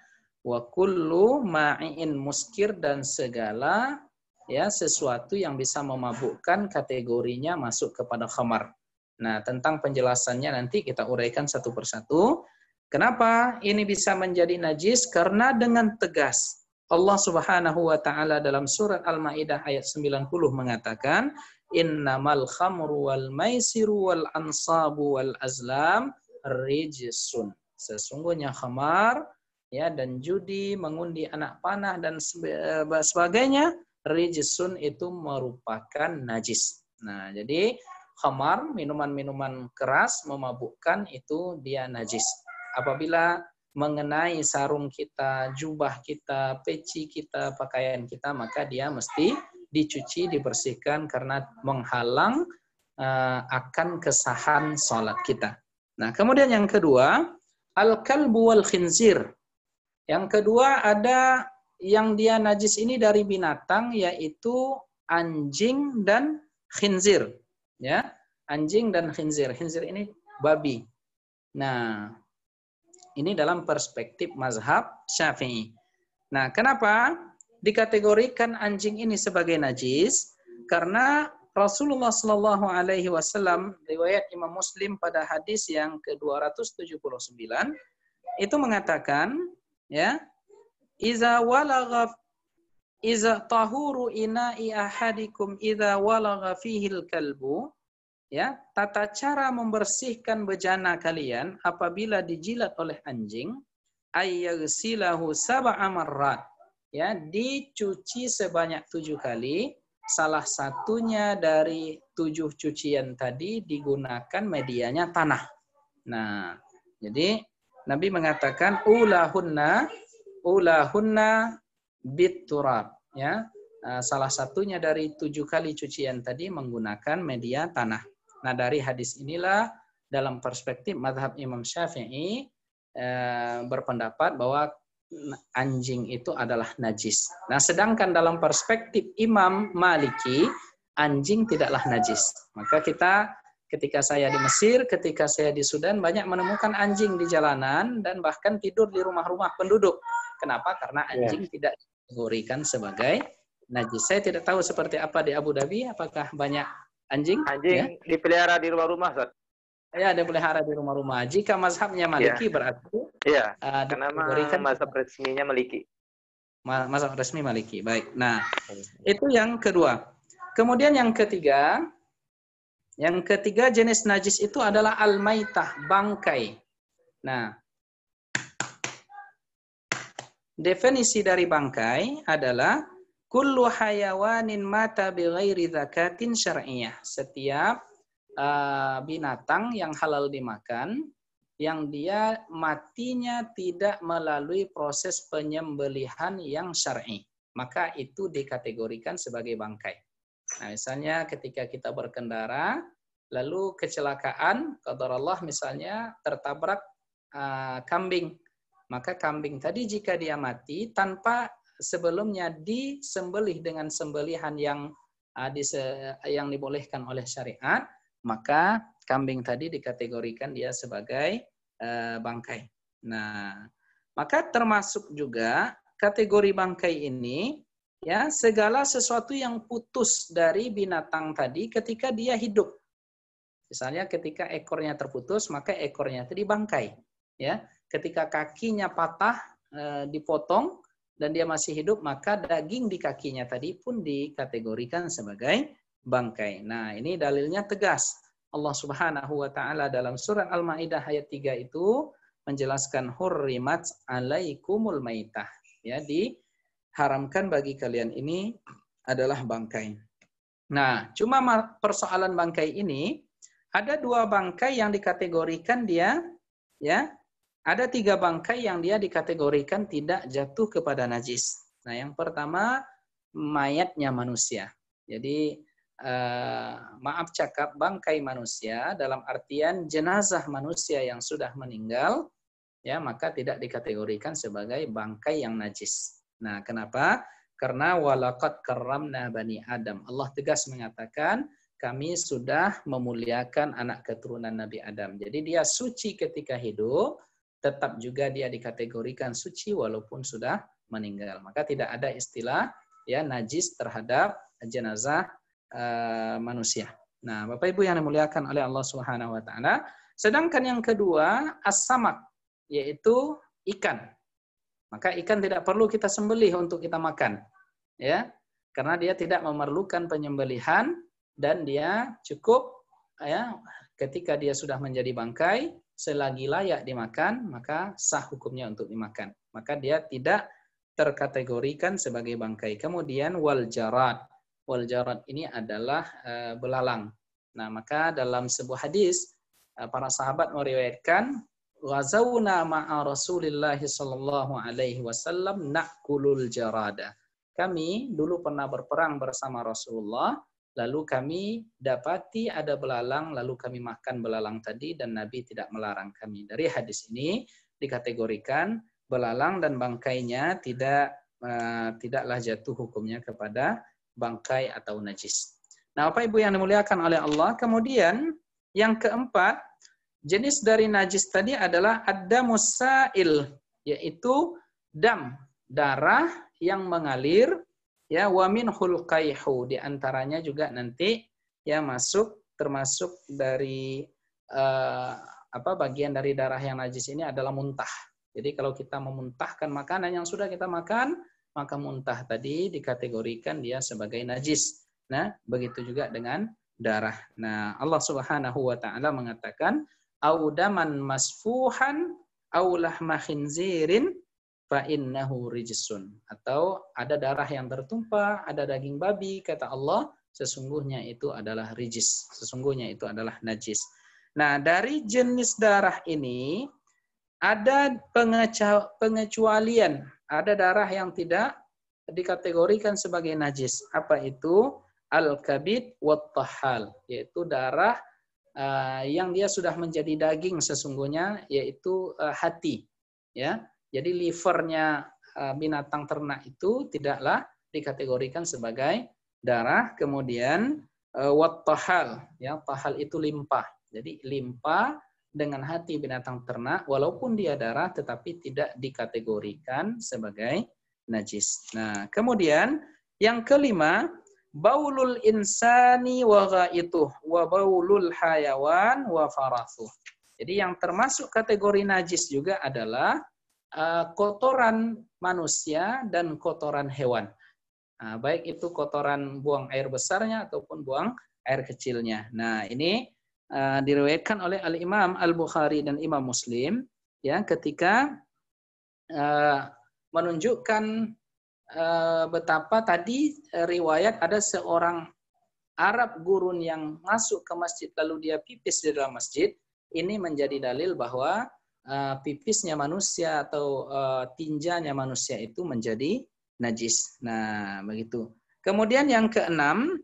Wa kullu ma'in muskir, dan segala ya sesuatu yang bisa memabukkan kategorinya masuk kepada khamar. Nah, tentang penjelasannya nanti kita uraikan satu persatu. Kenapa ini bisa menjadi najis? Karena dengan tegas Allah Subhanahu wa taala dalam surat Al-Maidah ayat 90 mengatakan, innamal khamru wal maisiru wal ansabu wal azlam rijsun. Sesungguhnya khamar ya dan judi, mengundi anak panah dan sebagainya, rijsun itu merupakan najis. Nah, jadi khamar, minuman-minuman keras memabukkan, itu dia najis. Apabila mengenai sarung kita, jubah kita, peci kita, pakaian kita, maka dia mesti dicuci, dibersihkan karena menghalang akan kesahan salat kita. Nah, kemudian yang kedua, al-kalbu wal khinzir. Yang kedua ada yang dia najis ini dari binatang, yaitu anjing dan khinzir. Ya, anjing dan khinzir. Khinzir ini babi. Nah, ini dalam perspektif mazhab Syafi'i. Nah, kenapa dikategorikan anjing ini sebagai najis? Karena Rasulullah Shallallahu Alaihi Wasallam, riwayat Imam Muslim pada hadis yang ke-279 itu mengatakan, ya, iza tahuru ina'i ahadikum iza walagha fihil kalbu. Ya, tata cara membersihkan bejana kalian apabila dijilat oleh anjing, ayyagsilahu sab'a marrat. Ya, dicuci sebanyak 7 kali. Salah satunya dari 7 cucian tadi digunakan medianya tanah. Nah, jadi Nabi mengatakan ulahunna bitturab. Ya, salah satunya dari 7 kali cucian tadi menggunakan media tanah. Nah, dari hadis inilah dalam perspektif mazhab Imam Syafi'i berpendapat bahwa anjing itu adalah najis. Nah, sedangkan dalam perspektif Imam Maliki, anjing tidaklah najis. Maka ketika saya di Mesir, ketika saya di Sudan, banyak menemukan anjing di jalanan dan bahkan tidur di rumah-rumah penduduk. Kenapa? Karena anjing tidak dikategorikan sebagai najis. Saya tidak tahu seperti apa di Abu Dhabi, apakah banyak anjing ya? Dipelihara di rumah-rumah, Ustaz. Ya, dipelihara di rumah-rumah. Jika mazhabnya Maliki berarti karena mazhab resminya Maliki. Mazhab resmi Maliki. Baik. Nah, itu yang kedua. Kemudian yang ketiga jenis najis itu adalah al-maitah, bangkai. Nah, definisi dari bangkai adalah kullu hayawanin mata bighairi zakatin syar'iyyah. Setiap binatang yang halal dimakan, yang dia matinya tidak melalui proses penyembelihan yang syar'i, maka itu dikategorikan sebagai bangkai. Nah, misalnya ketika kita berkendara, lalu kecelakaan, qadarullah misalnya tertabrak kambing, maka kambing tadi jika dia mati tanpa sebelumnya disembelih dengan sembelihan yang dibolehkan oleh syariat, maka kambing tadi dikategorikan dia sebagai bangkai. Nah, maka termasuk juga kategori bangkai ini, ya, segala sesuatu yang putus dari binatang tadi ketika dia hidup. Misalnya ketika ekornya terputus, maka ekornya tadi bangkai. Ya, ketika kakinya patah, dipotong, dan dia masih hidup, maka daging di kakinya tadi pun dikategorikan sebagai bangkai. Nah, ini dalilnya tegas. Allah Subhanahu wa taala dalam surat Al-Maidah ayat 3 itu menjelaskan hurrimat alaikumul maitah. Ya, diharamkan bagi kalian ini adalah bangkai. Nah, cuma persoalan bangkai ini, ada 2 bangkai yang dikategorikan dia, ya, ada 3 bangkai yang dia dikategorikan tidak jatuh kepada najis. Nah, yang pertama mayatnya manusia. Jadi maaf cakap, bangkai manusia dalam artian jenazah manusia yang sudah meninggal, ya, maka tidak dikategorikan sebagai bangkai yang najis. Nah, kenapa? Karena walaqad karramna bani Adam. Allah tegas mengatakan, kami sudah memuliakan anak keturunan Nabi Adam. Jadi dia suci ketika hidup, tetap juga dia dikategorikan suci walaupun sudah meninggal. Maka tidak ada istilah ya najis terhadap jenazah manusia. Nah, Bapak Ibu yang dimuliakan oleh Allah Subhanahu wa taala, sedangkan yang kedua as-samak, yaitu ikan. Maka ikan tidak perlu kita sembelih untuk kita makan, ya. Karena dia tidak memerlukan penyembelihan dan dia cukup ya ketika dia sudah menjadi bangkai, selagi layak dimakan, maka sah hukumnya untuk dimakan. Maka dia tidak terkategorikan sebagai bangkai. Kemudian wal jarad. Wal jarad ini adalah belalang. Nah, maka dalam sebuah hadis para sahabat meriwayatkan ghazawna ma'a Rasulillah sallallahu alaihi wasallam na'kulul jarada. Kami dulu pernah berperang bersama Rasulullah, lalu kami dapati ada belalang, lalu kami makan belalang tadi dan Nabi tidak melarang kami. Dari hadis ini dikategorikan belalang dan bangkainya tidaklah jatuh hukumnya kepada bangkai atau najis. Nah, Bapak Ibu yang dimuliakan oleh Allah, kemudian yang keempat, jenis dari najis tadi adalah ad-damus sa'il, yaitu darah yang mengalir, ya, wa minhul qayhu, di antaranya juga nanti ya termasuk dari bagian dari darah yang najis ini adalah muntah. Jadi kalau kita memuntahkan makanan yang sudah kita makan, maka muntah tadi dikategorikan dia sebagai najis. Nah, begitu juga dengan darah. Nah, Allah Subhanahu wa taala mengatakan audaman masfuhan aw lahma khinzirin fa innahu rijsun, atau ada darah yang tertumpah, ada daging babi, kata Allah, sesungguhnya itu adalah rijis, sesungguhnya itu adalah najis. Nah, dari jenis darah ini ada pengecualian, ada darah yang tidak dikategorikan sebagai najis. Apa itu? Al-kabid wat tahal, yaitu darah yang dia sudah menjadi daging sesungguhnya, yaitu hati, ya. Jadi livernya binatang ternak itu tidaklah dikategorikan sebagai darah. Kemudian wat tahal, ya, tahal itu limpa. Jadi limpa dengan hati binatang ternak walaupun dia darah tetapi tidak dikategorikan sebagai najis. Nah, kemudian yang kelima, baulul insani wa ghaituh wa baulul hayawan wa farathuh. Jadi yang termasuk kategori najis juga adalah kotoran manusia dan kotoran hewan. Nah, baik itu kotoran buang air besarnya ataupun buang air kecilnya. Nah, ini diriwayatkan oleh Al-Imam Al-Bukhari dan Imam Muslim ya, ketika menunjukkan betapa tadi riwayat ada seorang Arab gurun yang masuk ke masjid lalu dia pipis di dalam masjid. Ini menjadi dalil bahwa pipisnya manusia atau tinjanya manusia itu menjadi najis. Nah, begitu. Kemudian yang keenam,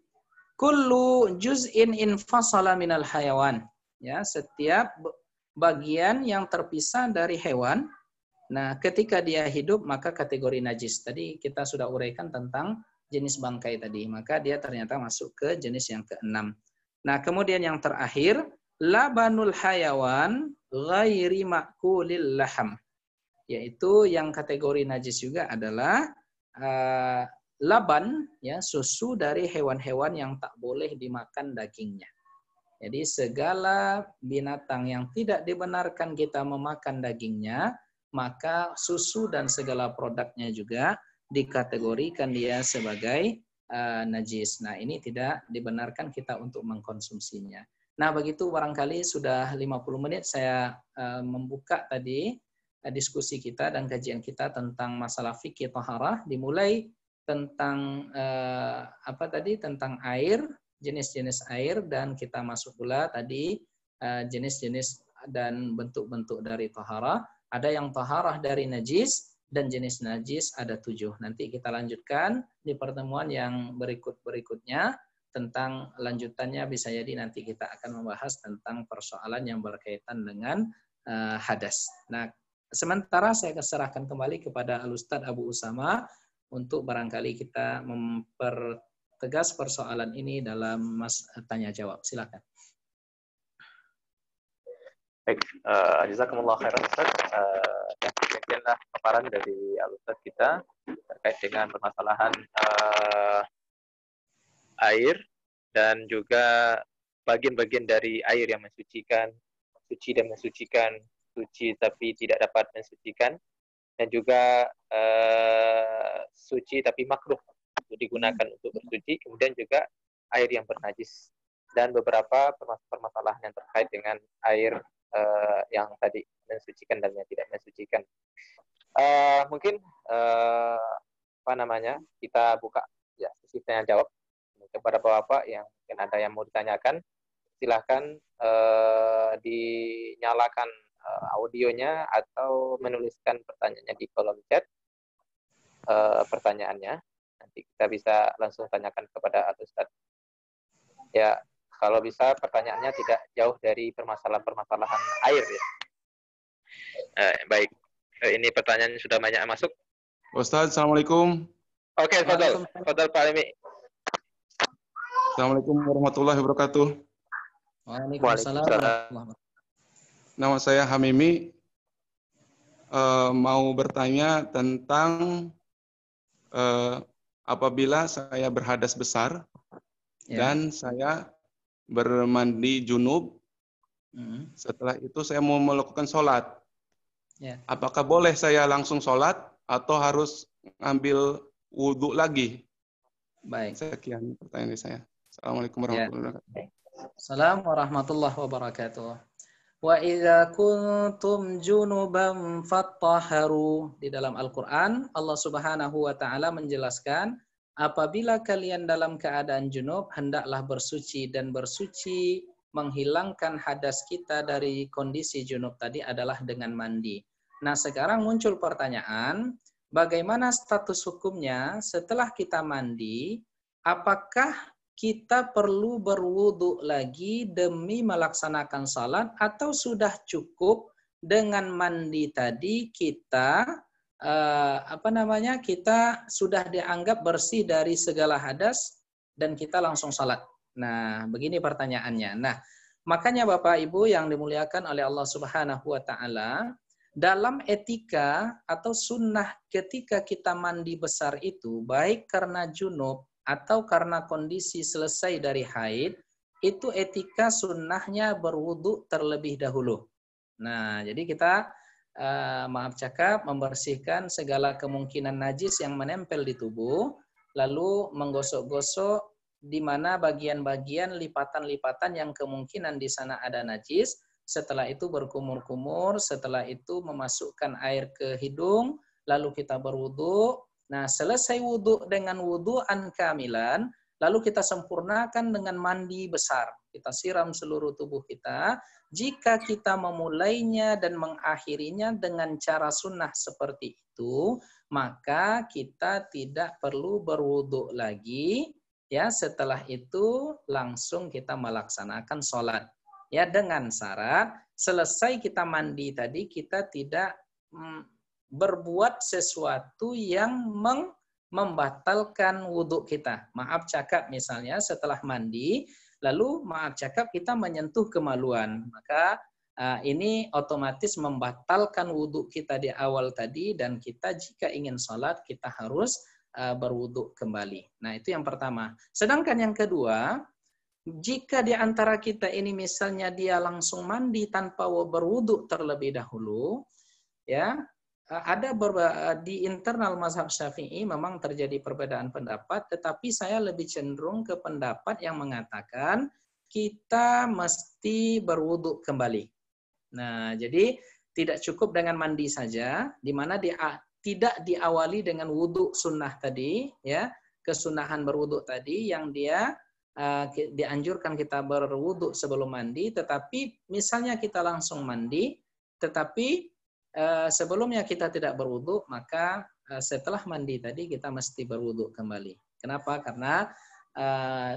kullu juz'in infasala minal hayawan. Ya, setiap bagian yang terpisah dari hewan. Nah, ketika dia hidup maka kategori najis. Tadi kita sudah uraikan tentang jenis bangkai tadi. Maka dia ternyata masuk ke jenis yang keenam. Nah, kemudian yang terakhir, labanul hayawan ghairi ma'kulil laham. Yaitu yang kategori najis juga adalah laban, ya, susu dari hewan-hewan yang tak boleh dimakan dagingnya. Jadi segala binatang yang tidak dibenarkan kita memakan dagingnya, maka susu dan segala produknya juga dikategorikan dia sebagai najis. Nah, ini tidak dibenarkan kita untuk mengkonsumsinya. Nah, begitu barangkali sudah 50 menit saya membuka tadi diskusi kita dan kajian kita tentang masalah fikih taharah, dimulai tentang tentang air, jenis-jenis air, dan kita masuk pula tadi jenis-jenis dan bentuk-bentuk dari taharah. Ada yang taharah dari najis dan jenis najis ada 7. Nanti kita lanjutkan di pertemuan yang berikutnya tentang lanjutannya, bisa jadi nanti kita akan membahas tentang persoalan yang berkaitan dengan hadas. Nah, sementara saya serahkan kembali kepada Al-Ustadz Abu Usama untuk barangkali kita mempertegas persoalan ini dalam tanya jawab. Silakan. Baik, jazakumullah khairan Ustaz. Demikianlah paparan dari Al-Ustaz kita terkait dengan permasalahan air dan juga bagian-bagian dari air yang mensucikan, suci dan mensucikan, suci tapi tidak dapat mensucikan, dan juga suci tapi makruh untuk digunakan untuk bersuci, kemudian juga air yang bernajis, dan beberapa permasalahan yang terkait dengan air yang tadi mensucikan dan yang tidak mensucikan. Mungkin kita buka ya sesi tanya jawab kepada bapak-bapak yang mungkin ada yang mau ditanyakan. Silahkan dinyalakan audionya atau menuliskan pertanyaannya di kolom chat pertanyaannya. Nanti kita bisa langsung tanyakan kepada Ustaz. Ya, kalau bisa pertanyaannya tidak jauh dari permasalahan air ya. Baik, ini pertanyaan sudah banyak masuk. Ustaz, Assalamualaikum. Oke, Fadal Pak Lemi. Assalamualaikum warahmatullahi wabarakatuh. Waalaikumsalam. Nama saya Hamimi. Mau bertanya tentang apabila saya berhadas besar dan saya bermandi junub, setelah itu saya mau melakukan sholat. Apakah boleh saya langsung sholat atau harus ambil wudhu lagi? Baik. Sekian pertanyaan saya. Assalamualaikum warahmatullahi wabarakatuh. Assalamualaikum warahmatullahi wabarakatuh. Wa idza kuntum junuban fattahharu. Di dalam Al-Qur'an Allah Subhanahu wa taala menjelaskan, apabila kalian dalam keadaan junub hendaklah bersuci, dan bersuci menghilangkan hadas kita dari kondisi junub tadi adalah dengan mandi. Nah, sekarang muncul pertanyaan, bagaimana status hukumnya setelah kita mandi? Apakah kita perlu berwudu lagi demi melaksanakan salat, atau sudah cukup dengan mandi tadi kita kita sudah dianggap bersih dari segala hadas dan kita langsung salat? Nah, begini pertanyaannya. Nah, makanya Bapak Ibu yang dimuliakan oleh Allah Subhanahu wa taala, dalam etika atau sunnah ketika kita mandi besar itu, baik karena junub atau karena kondisi selesai dari haid, itu etika sunnahnya berwudu terlebih dahulu. Nah, jadi kita membersihkan segala kemungkinan najis yang menempel di tubuh, lalu menggosok-gosok di mana bagian-bagian lipatan-lipatan yang kemungkinan di sana ada najis. Setelah itu berkumur-kumur, setelah itu memasukkan air ke hidung, lalu kita berwudu. Nah, selesai wudu dengan wudu'an kamilan, lalu kita sempurnakan dengan mandi besar. Kita siram seluruh tubuh kita. Jika kita memulainya dan mengakhirinya dengan cara sunnah seperti itu, maka kita tidak perlu berwudu lagi. Ya, setelah itu langsung kita melaksanakan sholat. Ya, dengan syarat selesai kita mandi tadi kita tidak berbuat sesuatu yang membatalkan wudhu kita. Maaf cakap misalnya setelah mandi, lalu maaf cakap kita menyentuh kemaluan. Maka ini otomatis membatalkan wudhu kita di awal tadi, dan kita jika ingin sholat kita harus berwudhu kembali. Nah, itu yang pertama. Sedangkan yang kedua, jika di antara kita ini misalnya dia langsung mandi tanpa berwudu terlebih dahulu, ya, ada di internal mazhab Syafi'i memang terjadi perbedaan pendapat, tetapi saya lebih cenderung ke pendapat yang mengatakan kita mesti berwudu kembali. Nah, jadi tidak cukup dengan mandi saja, di mana tidak diawali dengan wudu sunnah tadi, ya, kesunahan berwudu tadi yang dia dianjurkan kita berwudu sebelum mandi, tetapi misalnya kita langsung mandi, tetapi sebelumnya kita tidak berwudu, maka setelah mandi tadi kita mesti berwudu kembali. Kenapa? Karena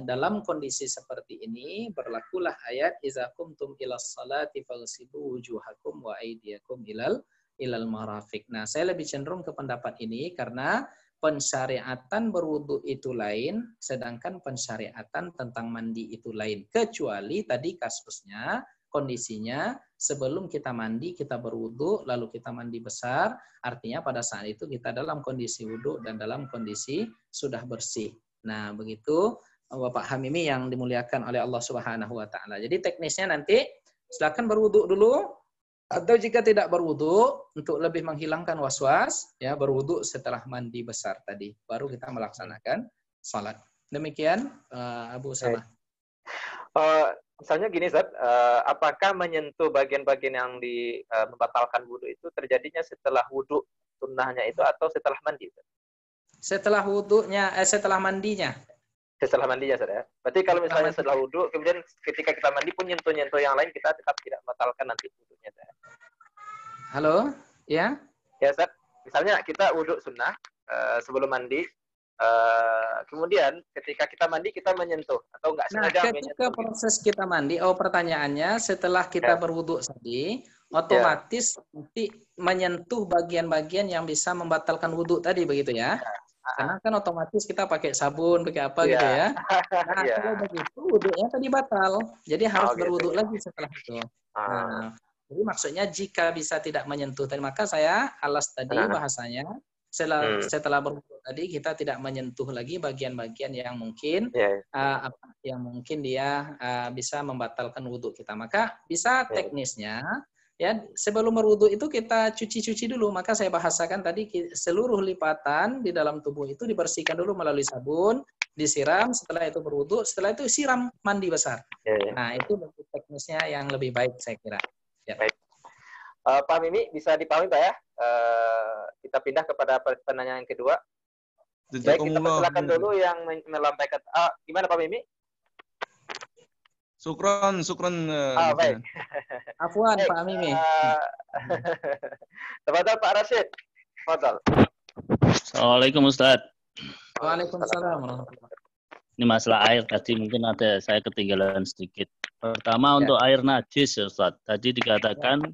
dalam kondisi seperti ini berlakulah ayat iza qumtum ilas salati faghsilu wujuhakum wa aydiyakum ilal marafiq. Nah, saya lebih cenderung ke pendapat ini karena pensyariatan berwudu itu lain, sedangkan pensyariatan tentang mandi itu lain. Kecuali tadi kasusnya, kondisinya sebelum kita mandi kita berwudu, lalu kita mandi besar, artinya pada saat itu kita dalam kondisi wudu dan dalam kondisi sudah bersih. Nah, begitu Bapak Hamimi yang dimuliakan oleh Allah Subhanahu wa taala. Jadi teknisnya nanti silakan berwudu dulu, atau jika tidak berwudu untuk lebih menghilangkan waswas, ya berwudu setelah mandi besar tadi, baru kita melaksanakan salat. Demikian Abu Usama. Misalnya gini, Zat, apakah menyentuh bagian-bagian yang membatalkan wudu itu terjadinya setelah wudu sunnahnya itu atau setelah mandi? Setelah wudunya, setelah mandinya. Setelah mandinya, Zat, ya. Berarti kalau misalnya setelah wudu, kemudian ketika kita mandi pun nyentuh-nyentuh yang lain, kita tetap tidak membatalkan nanti wudunya, Zat. Halo, ya? Ya, Zat. Misalnya kita wudu sunnah sebelum mandi. Kemudian ketika kita mandi kita menyentuh atau enggak sengaja ketika proses kita mandi, pertanyaannya setelah kita berwudu tadi, otomatis nanti menyentuh bagian-bagian yang bisa membatalkan wudu tadi, begitu ya? Karena kan otomatis kita pakai sabun, pakai apa gitu ya. Nah, kalau begitu wudunya tadi batal. Jadi harus berwudu lagi setelah itu. Nah, jadi maksudnya jika bisa tidak menyentuh tadi, maka saya alas tadi bahasanya setelah berwudu tadi kita tidak menyentuh lagi bagian-bagian yang mungkin yang mungkin dia bisa membatalkan wudu kita. Maka bisa teknisnya ya sebelum berwudu itu kita cuci-cuci dulu. Maka saya bahasakan tadi seluruh lipatan di dalam tubuh itu dibersihkan dulu melalui sabun, disiram, setelah itu berwudu, setelah itu siram mandi besar. Nah, itu bentuk teknisnya yang lebih baik saya kira. Ya. Baik. Pak Mimi, bisa dipahami Pak ya? Kita pindah kepada pertanyaan yang kedua. Baik, kita persilakan dulu yang melampaikan. Gimana Pak Mimi? Sukron. Baik. Afwan Pak Mimi. Tafadhal Pak Rashid. Tafadhal. Assalamualaikum Ustaz. Waalaikumsalam. Ini masalah air tadi mungkin ada saya ketinggalan sedikit. Pertama untuk air najis ya Ustaz. Tadi dikatakan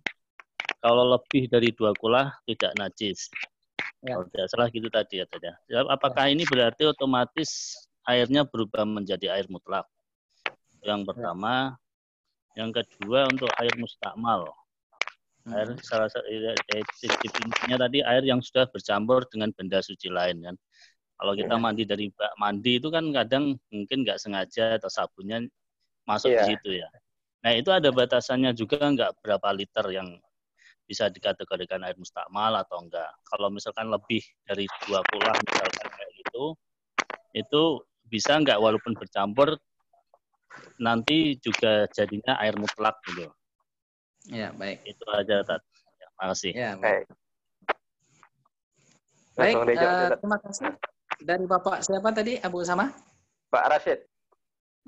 kalau lebih dari 2 kulah tidak najis. Kalau tidak salah gitu tadi katanya. Apakah ini berarti otomatis airnya berubah menjadi air mutlak? Yang pertama. Yang kedua untuk air mustakmal. Air salah satu definisinya tadi air yang sudah bercampur dengan benda suci lain kan. Kalau kita mandi dari bak mandi itu kan kadang mungkin nggak sengaja atau sabunnya masuk di situ ya. Nah itu ada batasannya juga nggak berapa liter yang bisa dikategorikan air mustakmal atau enggak. Kalau misalkan lebih dari 2 kulah misalkan kayak gitu, itu bisa enggak walaupun bercampur nanti juga jadinya air mutlak gitu. Ya, baik. Itu aja, Tat. Ya, makasih. Ya, baik. Baik, terima kasih. Dari Bapak siapa tadi, Abu Usama? Pak Rashid.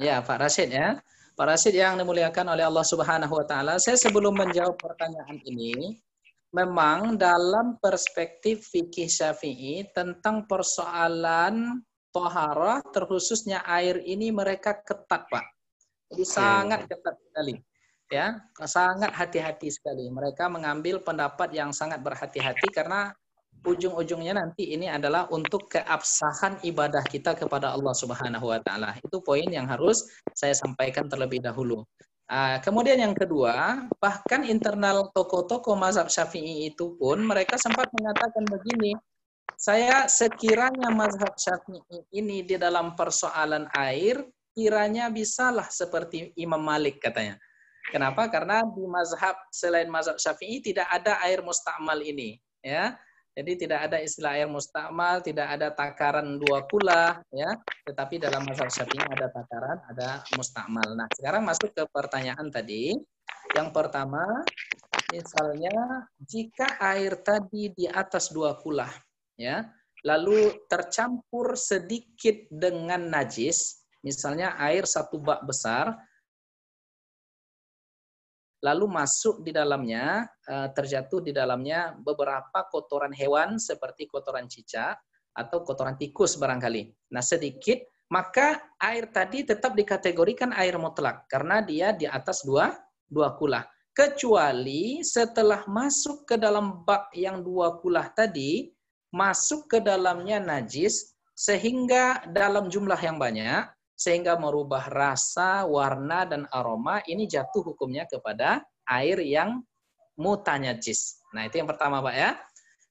Ya, Pak Rashid ya. Pak Rashid yang dimuliakan oleh Allah Subhanahu wa taala, saya sebelum menjawab pertanyaan ini, memang dalam perspektif fikih Syafi'i tentang persoalan thaharah terkhususnya air ini mereka ketat, Pak. Jadi sangat ketat sekali. Ya, sangat hati-hati sekali. Mereka mengambil pendapat yang sangat berhati-hati karena ujung-ujungnya nanti ini adalah untuk keabsahan ibadah kita kepada Allah Subhanahu wa taala. Itu poin yang harus saya sampaikan terlebih dahulu. Kemudian yang kedua, bahkan internal tokoh-tokoh mazhab Syafi'i itu pun mereka sempat mengatakan begini, saya sekiranya mazhab Syafi'i ini di dalam persoalan air, kiranya bisalah seperti Imam Malik katanya. Kenapa? Karena di mazhab selain mazhab Syafi'i tidak ada air mustakmal ini, ya. Jadi tidak ada istilah air mustakmal, tidak ada takaran 2 kulah, ya. Tetapi dalam mazhab Syafi'i ada takaran, ada mustakmal. Nah, sekarang masuk ke pertanyaan tadi. Yang pertama, misalnya jika air tadi di atas 2 kulah, ya, lalu tercampur sedikit dengan najis, misalnya air 1 bak besar, lalu masuk di dalamnya, terjatuh di dalamnya beberapa kotoran hewan seperti kotoran cicak atau kotoran tikus barangkali. Nah sedikit, maka air tadi tetap dikategorikan air mutlak karena dia di atas 2 kulah. Kecuali setelah masuk ke dalam bak yang 2 kulah tadi, masuk ke dalamnya najis sehingga dalam jumlah yang banyak, sehingga merubah rasa, warna, dan aroma, ini jatuh hukumnya kepada air yang mutanajis. Nah, itu yang pertama, Pak ya.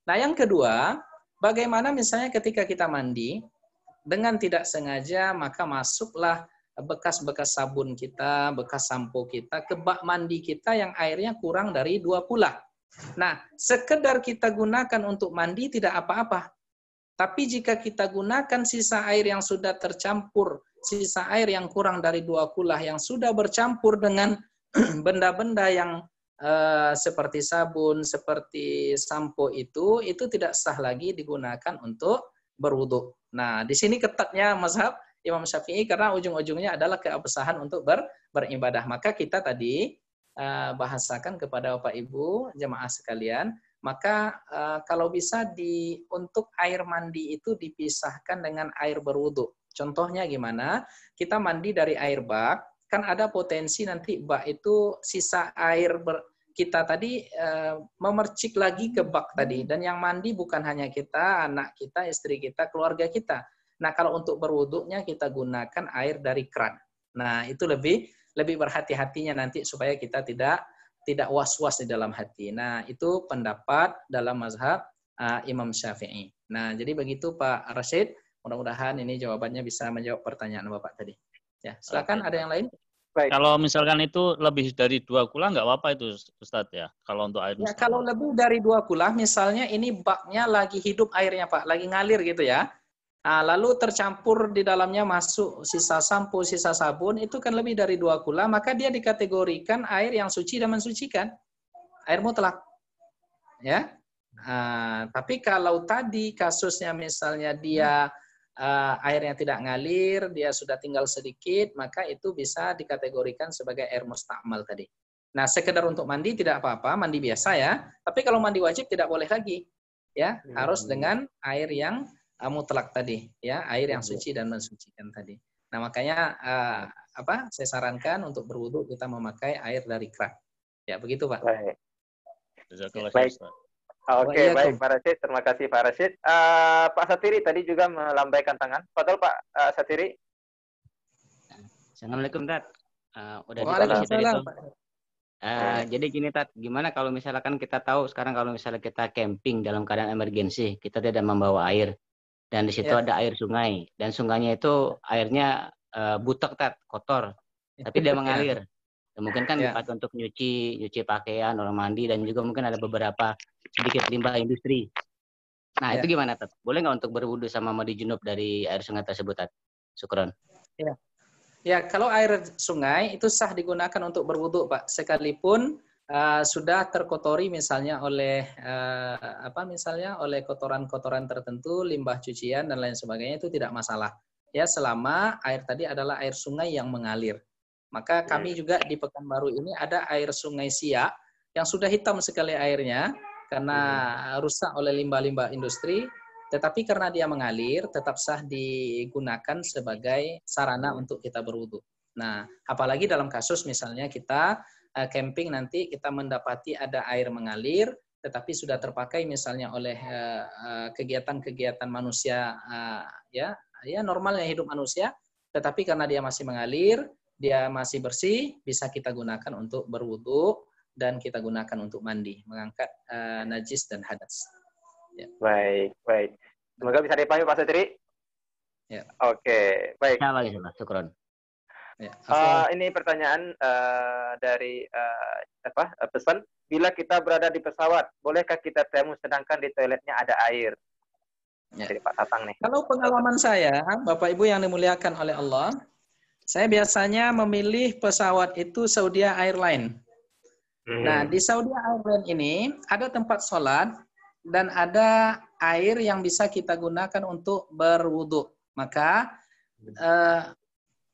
Nah, yang kedua, bagaimana misalnya ketika kita mandi, dengan tidak sengaja maka masuklah bekas-bekas sabun kita, bekas sampo kita ke bak mandi kita yang airnya kurang dari 2 kula. Nah, sekedar kita gunakan untuk mandi tidak apa-apa. Tapi jika kita gunakan sisa air yang sudah tercampur, sisa air yang kurang dari 2 kula yang sudah bercampur dengan benda-benda yang seperti sabun, seperti sampo itu tidak sah lagi digunakan untuk berwudu. Nah, di sini ketatnya mazhab Imam Syafi'i karena ujung-ujungnya adalah keabsahan untuk beribadah. Maka kita tadi bahasakan kepada Bapak Ibu jemaah sekalian, maka kalau bisa untuk air mandi itu dipisahkan dengan air berwudu. Contohnya gimana? Kita mandi dari air bak, kan ada potensi nanti bak itu sisa air kita tadi memercik lagi ke bak tadi. Dan yang mandi bukan hanya kita, anak kita, istri kita, keluarga kita. Nah, kalau untuk berwudunya kita gunakan air dari keran. Nah, itu lebih berhati-hatinya nanti supaya kita tidak was-was di dalam hati. Nah, itu pendapat dalam mazhab Imam Syafi'i. Nah, jadi begitu Pak Rashid. Mudah-mudahan ini jawabannya bisa menjawab pertanyaan Bapak tadi. Ya, silakan. Ada yang lain? Baik. Kalau misalkan itu lebih dari 2 kula nggak apa-apa itu Ustadz ya, kalau untuk air ya, kalau lebih dari 2 kula, misalnya ini baknya lagi hidup airnya Pak, lagi ngalir gitu ya. Nah, lalu tercampur di dalamnya masuk sisa sampo, sisa sabun, itu kan lebih dari 2 kula, maka dia dikategorikan air yang suci dan mensucikan. Air mutlak. Ya. Tapi kalau tadi kasusnya misalnya dia airnya tidak ngalir, dia sudah tinggal sedikit, maka itu bisa dikategorikan sebagai air mustakmal tadi. Nah, sekedar untuk mandi tidak apa-apa, mandi biasa ya. Tapi kalau mandi wajib tidak boleh lagi. Ya, harus dengan air yang mutlak tadi, ya, air yang suci dan mensucikan tadi. Nah, makanya saya sarankan untuk berwudu kita memakai air dari keran. Ya, begitu, Pak. Baik. Baik. Oke, baik Pak Rashid. Terima kasih Pak Rashid. Pak Satiri tadi juga melambaikan tangan. Fadhol Pak Satiri. Assalamualaikum Tat. Udah Waalaikumsalam. Jadi gini Tat, gimana kalau misalkan kita tahu sekarang kalau misalnya kita camping dalam keadaan emergensi, kita tidak membawa air dan di situ ada air sungai dan sungainya itu airnya butek Tat, kotor, tapi dia mengalir. Dan mungkin kan dipakai untuk nyuci pakaian, orang mandi dan juga mungkin ada beberapa sedikit limbah industri. Nah, itu gimana Tat? Boleh nggak untuk berwudu sama mandi junub dari air sungai tersebut Tat? Syukron. Ya, kalau air sungai itu sah digunakan untuk berwudu, Pak. Sekalipun sudah terkotori misalnya oleh oleh kotoran-kotoran tertentu, limbah cucian dan lain sebagainya, itu tidak masalah. Ya, selama air tadi adalah air sungai yang mengalir. Maka kami juga di Pekanbaru ini ada air sungai Siak yang sudah hitam sekali airnya karena rusak oleh limbah-limbah industri. Tetapi karena dia mengalir, tetap sah digunakan sebagai sarana untuk kita berwudu. Nah, apalagi dalam kasus misalnya kita camping nanti kita mendapati ada air mengalir, tetapi sudah terpakai misalnya oleh kegiatan-kegiatan manusia, normalnya hidup manusia, tetapi karena dia masih mengalir, dia masih bersih, bisa kita gunakan untuk berwudu dan kita gunakan untuk mandi, mengangkat najis dan hadas. Ya. Baik. Semoga bisa dipahami Pak Satiri. Ya. Oke, baik. Syukron. Ya, ini pertanyaan dari pesan. Bila kita berada di pesawat, bolehkah kita tayamum sedangkan di toiletnya ada air? Ya. Dari Pak Tatang nih. Kalau pengalaman saya, Bapak Ibu yang dimuliakan oleh Allah, saya biasanya memilih pesawat itu Saudi Airlines. Nah, di Saudi Airlines ini ada tempat sholat dan ada air yang bisa kita gunakan untuk berwudu. Maka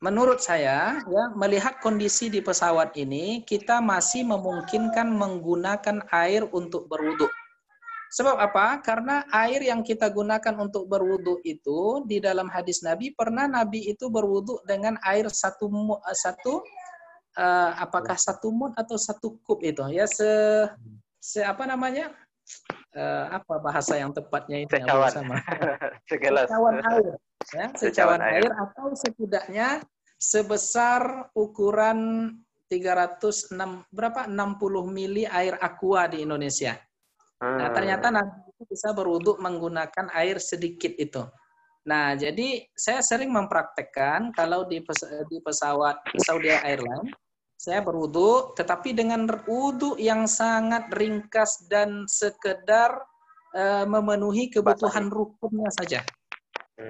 menurut saya, ya, melihat kondisi di pesawat ini, kita masih memungkinkan menggunakan air untuk berwudu. Sebab apa? Karena air yang kita gunakan untuk berwudu itu di dalam hadis Nabi, pernah Nabi itu berwudu dengan air apakah 1 mud atau 1 kub itu ya apa bahasa yang tepatnya ini secawan. sama. Segelas. Secawan air, ya, secawan air atau setidaknya sebesar ukuran 360 mili air aqua di Indonesia. Nah, ternyata nanti bisa berwudu menggunakan air sedikit itu. Nah, jadi saya sering mempraktekkan kalau di pesawat Saudi Airlines, saya berwudu, tetapi dengan wudu yang sangat ringkas dan sekedar memenuhi kebutuhan rukunnya saja.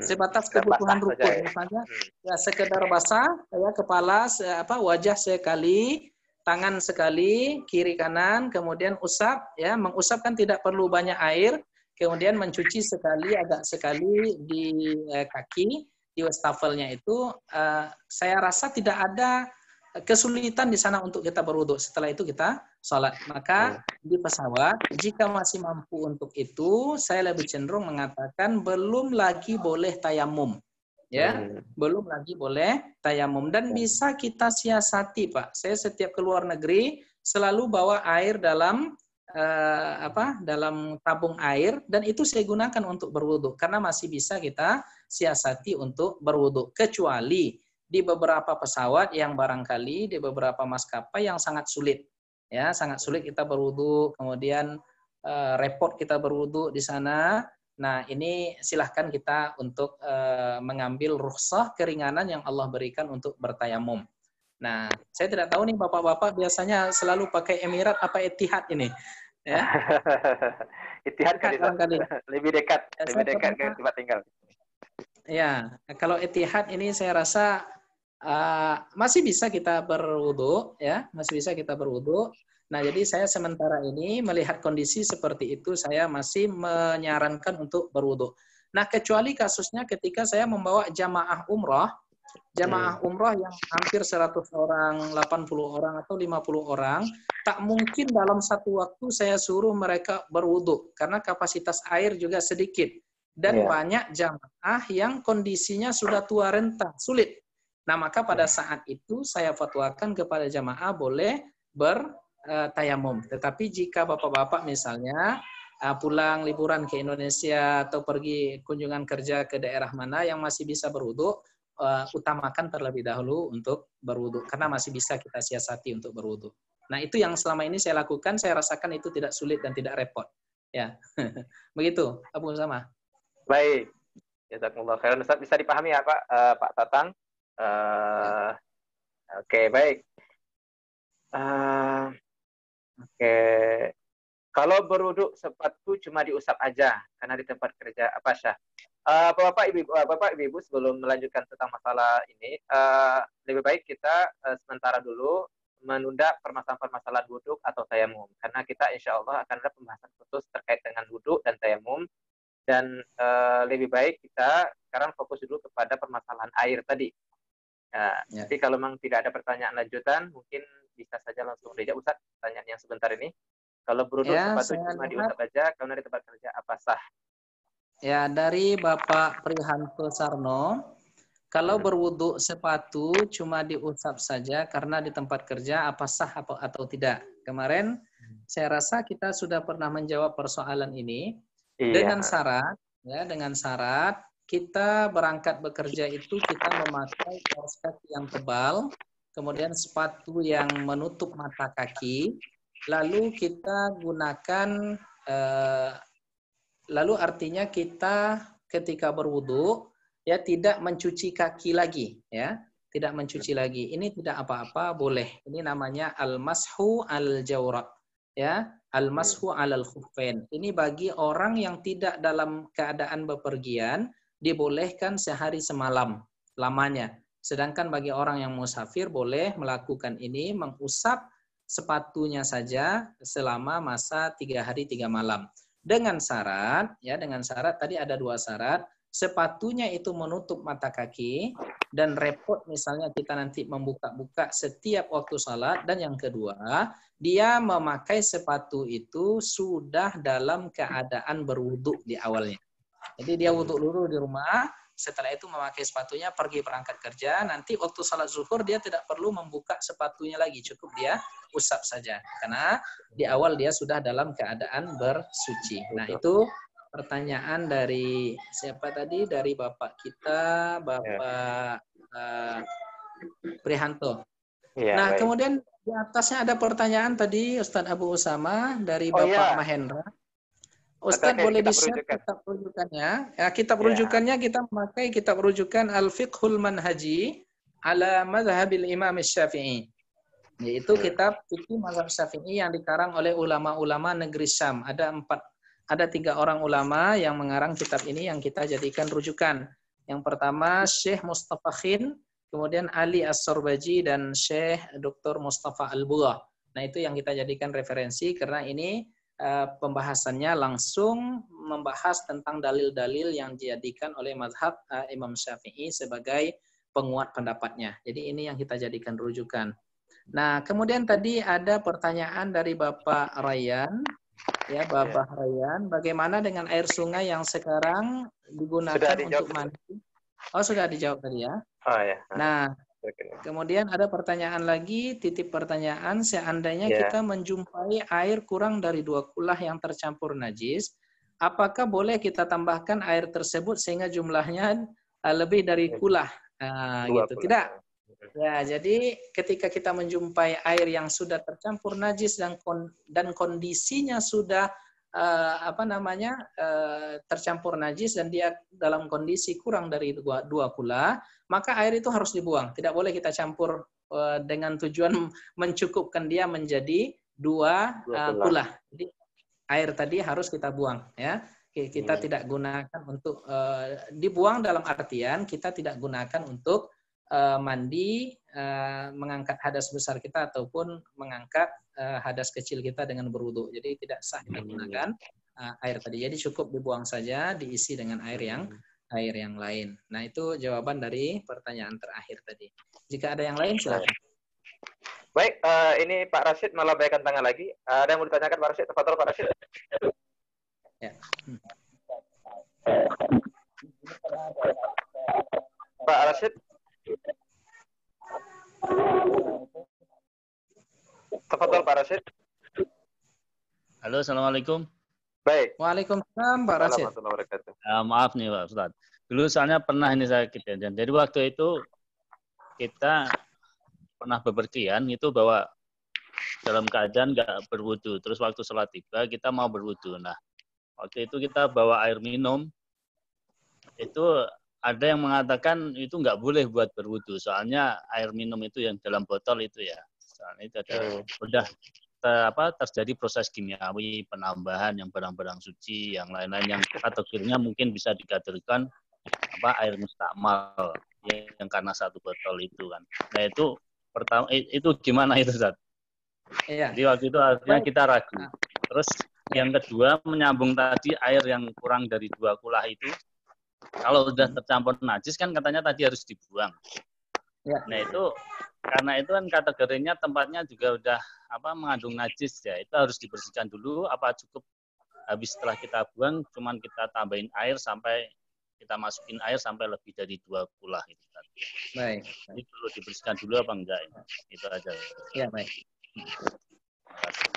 Sebatas kebutuhan rukun, misalnya ya sekedar basah, ya kepala, wajah sekali, tangan sekali, kiri kanan, kemudian usap, ya mengusap kan tidak perlu banyak air. Kemudian mencuci sekali, agak sekali di kaki, di wastafelnya itu, saya rasa tidak ada kesulitan di sana untuk kita berwudu. Setelah itu kita sholat. Maka di pesawat, jika masih mampu untuk itu, saya lebih cenderung mengatakan belum lagi boleh tayamum. Ya, belum lagi boleh tayamum. Dan bisa kita siasati, Pak. Saya setiap keluar negeri selalu bawa air dalam dalam tabung air, dan itu saya gunakan untuk berwudu karena masih bisa kita siasati untuk berwudu, kecuali di beberapa pesawat yang barangkali di beberapa maskapai yang sangat sulit, ya sangat sulit kita berwudu, kemudian repot kita berwudu di sana. Nah, ini silahkan kita untuk mengambil rukhsah, keringanan yang Allah berikan untuk bertayamum. Nah, saya tidak tahu nih bapak-bapak biasanya selalu pakai Emirat apa Etihad ini, ya? Etihad kan lebih dekat, ya, lebih dekat ke tempat tinggal. Ya, kalau Etihad ini saya rasa masih bisa kita berwudu, ya, masih bisa kita berwudu. Nah, jadi saya sementara ini melihat kondisi seperti itu, saya masih menyarankan untuk berwudu. Nah, kecuali kasusnya ketika saya membawa jamaah umrah yang hampir 100 orang, 80 orang, atau 50 orang, tak mungkin dalam satu waktu saya suruh mereka berwudu, karena kapasitas air juga sedikit. Dan banyak jamaah yang kondisinya sudah tua renta, sulit. Nah, maka pada saat itu saya fatwakan kepada jamaah boleh bertayamum. Tetapi jika bapak-bapak misalnya pulang liburan ke Indonesia atau pergi kunjungan kerja ke daerah mana yang masih bisa berwudu, utamakan terlebih dahulu untuk berwudu karena masih bisa kita siasati untuk berwudu. Nah, itu yang selama ini saya lakukan, saya rasakan itu tidak sulit dan tidak repot. Ya. Begitu, Abu Usama. Baik. Jazakumullah khairan. Ustaz, bisa dipahami ya, Pak Tatang? Oke, baik. Oke. Kalau berwudu sepatu cuma diusap aja karena di tempat kerja apa Syah? Bapak Ibu sebelum melanjutkan tentang masalah ini, lebih baik kita sementara dulu menunda permasalahan wudu atau tayamum, karena kita insya Allah akan ada pembahasan khusus terkait dengan wudu dan tayamum, dan lebih baik kita sekarang fokus dulu kepada permasalahan air tadi. Jadi kalau memang tidak ada pertanyaan lanjutan, mungkin bisa saja langsung saja Ustaz pertanyaan yang sebentar ini. Kalau berwudu sepatu cuma diusap aja karena di tempat kerja apa sah? Ya, dari Bapak Prihanto Sarno, kalau berwudu sepatu cuma diusap saja karena di tempat kerja apa sah atau tidak? Kemarin saya rasa kita sudah pernah menjawab persoalan ini dengan syarat, ya, dengan syarat kita berangkat bekerja itu kita memakai kaos kaki yang tebal, kemudian sepatu yang menutup mata kaki, lalu kita gunakan lalu artinya kita ketika berwudu ya tidak mencuci kaki lagi, ya, tidak mencuci lagi. Ini tidak apa-apa, boleh. Ini namanya al-mashu al-jawrab, ya, al-mashu al-khuffain. Ini bagi orang yang tidak dalam keadaan bepergian dibolehkan sehari semalam lamanya. Sedangkan bagi orang yang musafir boleh melakukan ini, mengusap sepatunya saja selama masa 3 hari 3 malam. Dengan syarat, ya, dengan syarat tadi ada 2 syarat, sepatunya itu menutup mata kaki dan repot misalnya kita nanti membuka-buka setiap waktu salat, dan yang kedua, dia memakai sepatu itu sudah dalam keadaan berwudu di awalnya. Jadi dia wudu dulu di rumah, setelah itu memakai sepatunya pergi berangkat kerja, nanti waktu salat zuhur dia tidak perlu membuka sepatunya lagi, cukup dia usap saja karena di awal dia sudah dalam keadaan bersuci. Nah, itu pertanyaan dari siapa tadi? Dari Bapak kita, Bapak Prihanto. Nah, kemudian di atasnya ada pertanyaan tadi Ustadz Abu Usama dari Bapak Mahendra. Ustadz boleh di-share kitab rujukannya? Ya, kitab rujukannya kita memakai kitab rujukan Al-Fiqhul Manhaji ala Madhabil Imam Syafi'i. Yaitu kitab fikih mazhab Syafi'i yang dikarang oleh ulama-ulama negeri Syam. Ada 3 orang ulama yang mengarang kitab ini yang kita jadikan rujukan. Yang pertama Syekh Mustafa Khin, kemudian Ali As-Sorbaji dan Syekh Dr. Mustafa Al-Bughah. Nah, itu yang kita jadikan referensi karena ini pembahasannya langsung membahas tentang dalil-dalil yang dijadikan oleh mazhab Imam Syafi'i sebagai penguat pendapatnya. Jadi ini yang kita jadikan rujukan. Nah, kemudian tadi ada pertanyaan dari Bapak Rayyan. Ya, Bapak Rayyan, bagaimana dengan air sungai yang sekarang digunakan untuk mandi? Oh, sudah dijawab tadi ya. Oh ya. Nah, kemudian ada pertanyaan lagi, titip pertanyaan, seandainya kita menjumpai air kurang dari 2 kulah yang tercampur najis, apakah boleh kita tambahkan air tersebut sehingga jumlahnya lebih dari kulah? Gitu. Tidak. Ya, jadi ketika kita menjumpai air yang sudah tercampur najis dan kondisinya sudah tercampur najis dan dia dalam kondisi kurang dari 2 kulah, maka air itu harus dibuang. Tidak boleh kita campur dengan tujuan mencukupkan dia menjadi 2 kulah. Jadi air tadi harus kita buang, ya. Kita tidak gunakan untuk dibuang dalam artian kita tidak gunakan untuk mandi, mengangkat hadas besar kita ataupun mengangkat hadas kecil kita dengan berwudu. Jadi tidak sah kita gunakan air tadi. Jadi cukup dibuang saja, diisi dengan air yang lain. Nah, itu jawaban dari pertanyaan terakhir tadi. Jika ada yang lain silakan. Baik, ini Pak Rashid melambaikan tangan lagi. Ada yang mau ditanyakan Pak Rashid? Tafadhol Pak Rashid. Ya. Pak Rashid. Tafadhol Pak Rashid. Halo, assalamualaikum. Baik. Waalaikumsalam Pak Rashid. Maaf nih Pak Ustadz. Dulu soalnya pernah ini saya kejadian. Jadi waktu itu kita pernah bepergian itu bahwa dalam keadaan nggak berwudu. Terus waktu sholat tiba kita mau berwudu. Nah, waktu itu kita bawa air minum. Itu ada yang mengatakan itu nggak boleh buat berwudu. Soalnya air minum itu yang dalam botol itu ya. Soalnya itu ada udah terjadi proses kimiawi, penambahan yang barang-barang suci, yang lain-lain yang kategorinya mungkin bisa dikategorikan air mustakmal yang karena 1 botol itu kan. Nah, itu pertama itu gimana itu, Ustaz? Iya. Jadi waktu itu artinya kita ragu. Terus yang kedua menyambung tadi air yang kurang dari 2 kulah itu kalau sudah tercampur najis kan katanya tadi harus dibuang. Ya. Nah, itu karena itu kan kategorinya tempatnya juga udah mengandung najis ya. Itu harus dibersihkan dulu, apa cukup habis setelah kita buang cuman kita tambahin air sampai kita masukin air sampai lebih dari 2 kulah itu tadi. Baik. Jadi perlu dibersihkan dulu apa enggak ini? Itu aja. Ya, baik.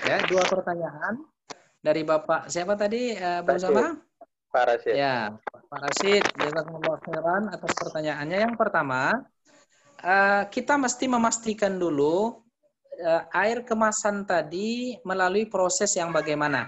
Ya, 2 pertanyaan dari Bapak siapa tadi bersama? Pak Rashid. Ya, Pak Rashid, jazakumullah khairan atas pertanyaannya. Yang pertama, kita mesti memastikan dulu air kemasan tadi melalui proses yang bagaimana.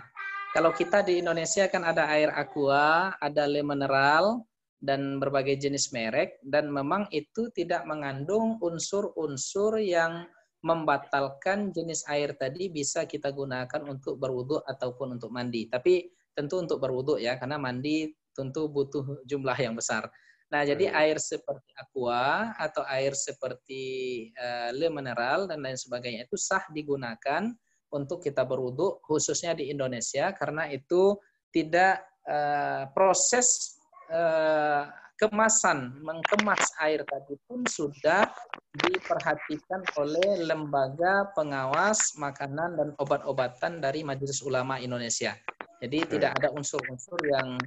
Kalau kita di Indonesia kan ada air aqua, ada le mineral, dan berbagai jenis merek, dan memang itu tidak mengandung unsur-unsur yang membatalkan jenis air tadi bisa kita gunakan untuk berwudu ataupun untuk mandi. Tapi tentu untuk berwudu ya, karena mandi tentu butuh jumlah yang besar. Nah, jadi air seperti aqua atau air seperti le mineral dan lain sebagainya itu sah digunakan untuk kita berwudu, khususnya di Indonesia, karena itu tidak proses kemasan, mengemas air tadi pun sudah diperhatikan oleh lembaga pengawas makanan dan obat-obatan dari Majelis Ulama Indonesia. Jadi tidak ada unsur-unsur yang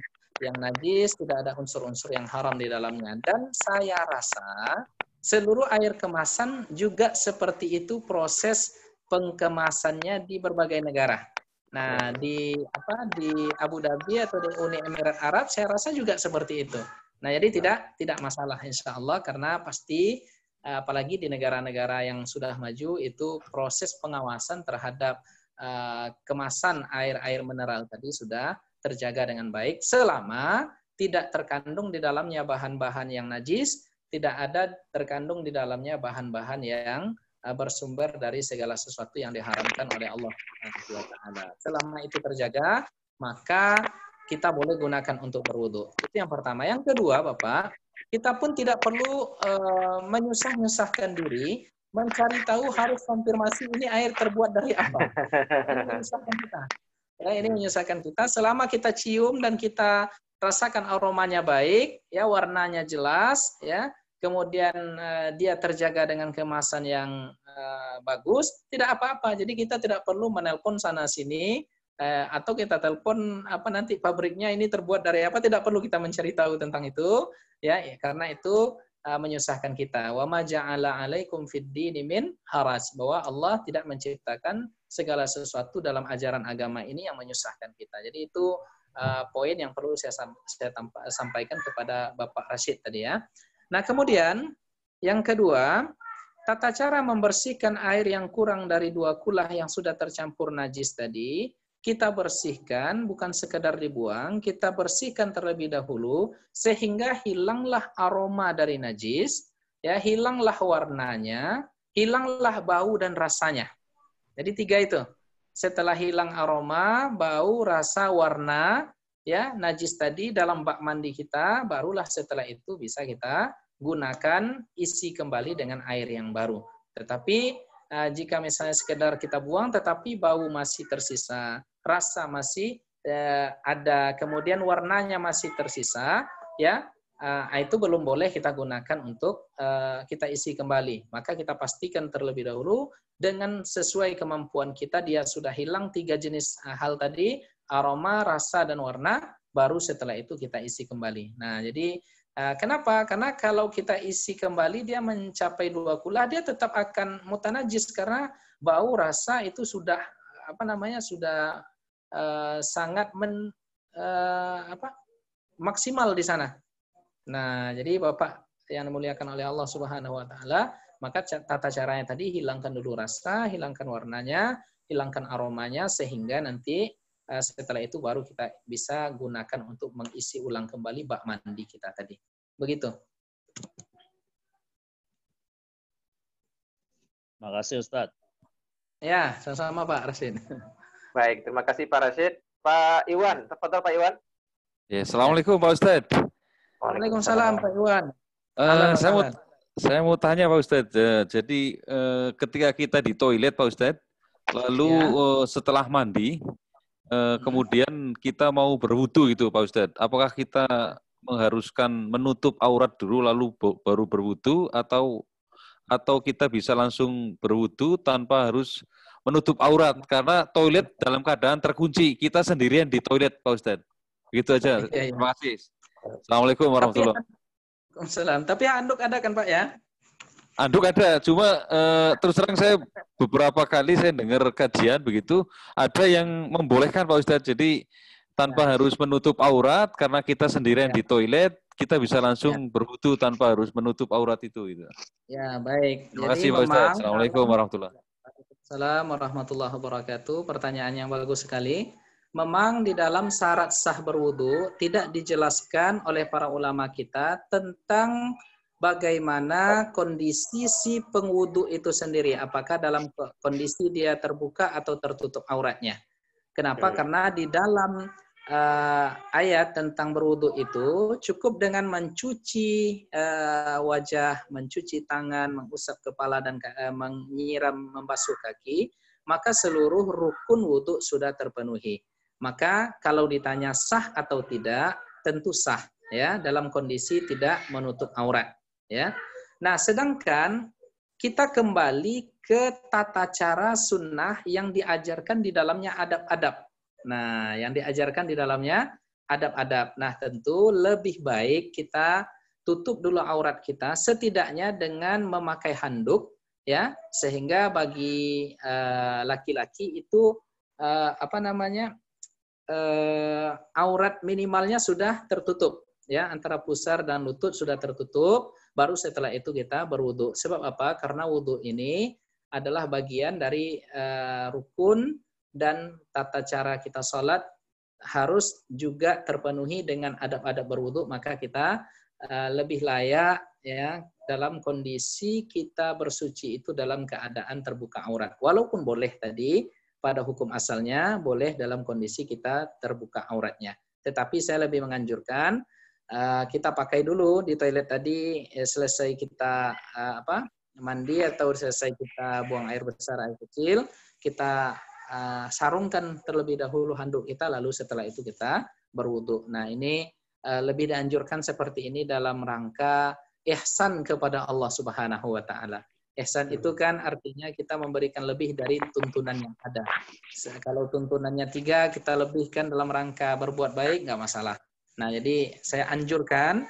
yang najis, tidak ada unsur-unsur yang haram di dalamnya. Dan saya rasa seluruh air kemasan juga seperti itu proses pengkemasannya di berbagai negara. Nah, di Abu Dhabi atau di Uni Emirat Arab saya rasa juga seperti itu. Nah, jadi tidak masalah insya Allah, karena pasti apalagi di negara-negara yang sudah maju itu proses pengawasan terhadap kemasan air mineral tadi sudah terjaga dengan baik selama tidak terkandung di dalamnya bahan-bahan yang najis, tidak ada terkandung di dalamnya bahan-bahan yang bersumber dari segala sesuatu yang diharamkan oleh Allah Subhanahu wa taala. Selama itu terjaga, maka kita boleh gunakan untuk berwudu. Itu yang pertama. Yang kedua, Bapak, kita pun tidak perlu menyusah-nyusahkan diri mencari tahu harus konfirmasi ini air terbuat dari apa. Ini menyusahkan kita. Ya, ini menyusahkan kita. Selama kita cium dan kita rasakan aromanya baik, ya warnanya jelas, ya kemudian dia terjaga dengan kemasan yang bagus, tidak apa-apa. Jadi kita tidak perlu menelpon sana sini atau kita telepon nanti pabriknya ini terbuat dari apa, tidak perlu kita mencari tahu tentang itu, ya karena itu menyusahkan kita. Wa ma ja'ala 'alaikum fid dini min haraj, bahwa Allah tidak menciptakan segala sesuatu dalam ajaran agama ini yang menyusahkan kita. Jadi itu poin yang perlu saya sampaikan kepada Bapak Rashid tadi ya. Nah, kemudian yang kedua, tata cara membersihkan air yang kurang dari 2 kulah yang sudah tercampur najis tadi, kita bersihkan, bukan sekedar dibuang, kita bersihkan terlebih dahulu sehingga hilanglah aroma dari najis, ya, hilanglah warnanya, hilanglah bau dan rasanya. Jadi 3 itu. Setelah hilang aroma, bau, rasa, warna, ya, najis tadi dalam bak mandi kita, barulah setelah itu bisa kita gunakan, isi kembali dengan air yang baru. Tetapi jika misalnya sekedar kita buang tetapi bau masih tersisa, rasa masih ada, kemudian warnanya masih tersisa, ya itu belum boleh kita gunakan untuk kita isi kembali. Maka kita pastikan terlebih dahulu dengan sesuai kemampuan kita dia sudah hilang 3 jenis hal tadi, aroma, rasa, dan warna, baru setelah itu kita isi kembali. Nah, jadi kenapa? Karena kalau kita isi kembali dia mencapai 2 kulah, dia tetap akan mutanajis karena bau, rasa itu sudah sudah sangat maksimal di sana. Nah, jadi Bapak yang dimuliakan oleh Allah Subhanahu wa taala, maka tata caranya tadi hilangkan dulu rasa, hilangkan warnanya, hilangkan aromanya, sehingga nanti setelah itu baru kita bisa gunakan untuk mengisi ulang kembali bak mandi kita tadi. Begitu. Makasih Ustadz. Ya, sama-sama Pak Rashid. Baik, terima kasih Pak Rashid. Pak Iwan, tafadhol Pak Iwan. Ya, Assalamualaikum Pak Ustadz. Waalaikumsalam Pak Iwan. Saya mau tanya Pak Ustadz. Jadi ketika kita di toilet Pak Ustadz, lalu setelah mandi, kemudian kita mau berwudu gitu Pak Ustadz, apakah kita mengharuskan menutup aurat dulu lalu baru berwudu, atau kita bisa langsung berwudu tanpa harus menutup aurat karena toilet dalam keadaan terkunci, kita sendirian di toilet Pak Ustadz? Begitu aja. Terima kasih. Assalamualaikum warahmatullahi wabarakatuh. Tapi handuk ada kan Pak ya? Handuk ada, cuma terus terang saya beberapa kali saya dengar kajian begitu, ada yang membolehkan Pak Ustadz, jadi tanpa harus menutup aurat karena kita sendirian di toilet, kita bisa langsung berwudu tanpa harus menutup aurat itu. Gitu. Ya, baik. Terima kasih Pak Ustadz. Assalamualaikum warahmatullahi wabarakatuh. Assalamualaikum warahmatullahi wabarakatuh. Pertanyaan yang bagus sekali. Memang di dalam syarat sah berwudu tidak dijelaskan oleh para ulama kita tentang bagaimana kondisi si pengwudu itu sendiri. Apakah dalam kondisi dia terbuka atau tertutup auratnya. Kenapa? Karena di dalam ayat tentang berwudu itu cukup dengan mencuci wajah, mencuci tangan, mengusap kepala, dan menyiram, membasuh kaki, maka seluruh rukun wudu sudah terpenuhi. Maka kalau ditanya sah atau tidak, tentu sah ya dalam kondisi tidak menutup aurat ya. Nah, sedangkan kita kembali ke tata cara sunnah yang diajarkan di dalamnya adab-adab. Nah, yang diajarkan di dalamnya adab-adab. Nah, tentu lebih baik kita tutup dulu aurat kita setidaknya dengan memakai handuk, ya, sehingga bagi laki-laki itu aurat minimalnya sudah tertutup, ya, antara pusar dan lutut sudah tertutup. Baru setelah itu kita berwudu. Sebab apa? Karena wudu ini adalah bagian dari rukun, dan tata cara kita sholat harus juga terpenuhi dengan adab-adab berwudu. Maka kita lebih layak, ya, dalam kondisi kita bersuci itu dalam keadaan terbuka aurat. Walaupun boleh tadi pada hukum asalnya boleh dalam kondisi kita terbuka auratnya. Tetapi saya lebih menganjurkan kita pakai dulu di toilet tadi, selesai kita mandi atau selesai kita buang air besar, air kecil, kita sarungkan terlebih dahulu handuk kita, lalu setelah itu kita berwudu. Nah, ini lebih dianjurkan seperti ini dalam rangka ihsan kepada Allah Subhanahu wa taala. Ihsan itu kan artinya kita memberikan lebih dari tuntunan yang ada. Kalau tuntunannya 3, kita lebihkan dalam rangka berbuat baik, nggak masalah. Nah, jadi saya anjurkan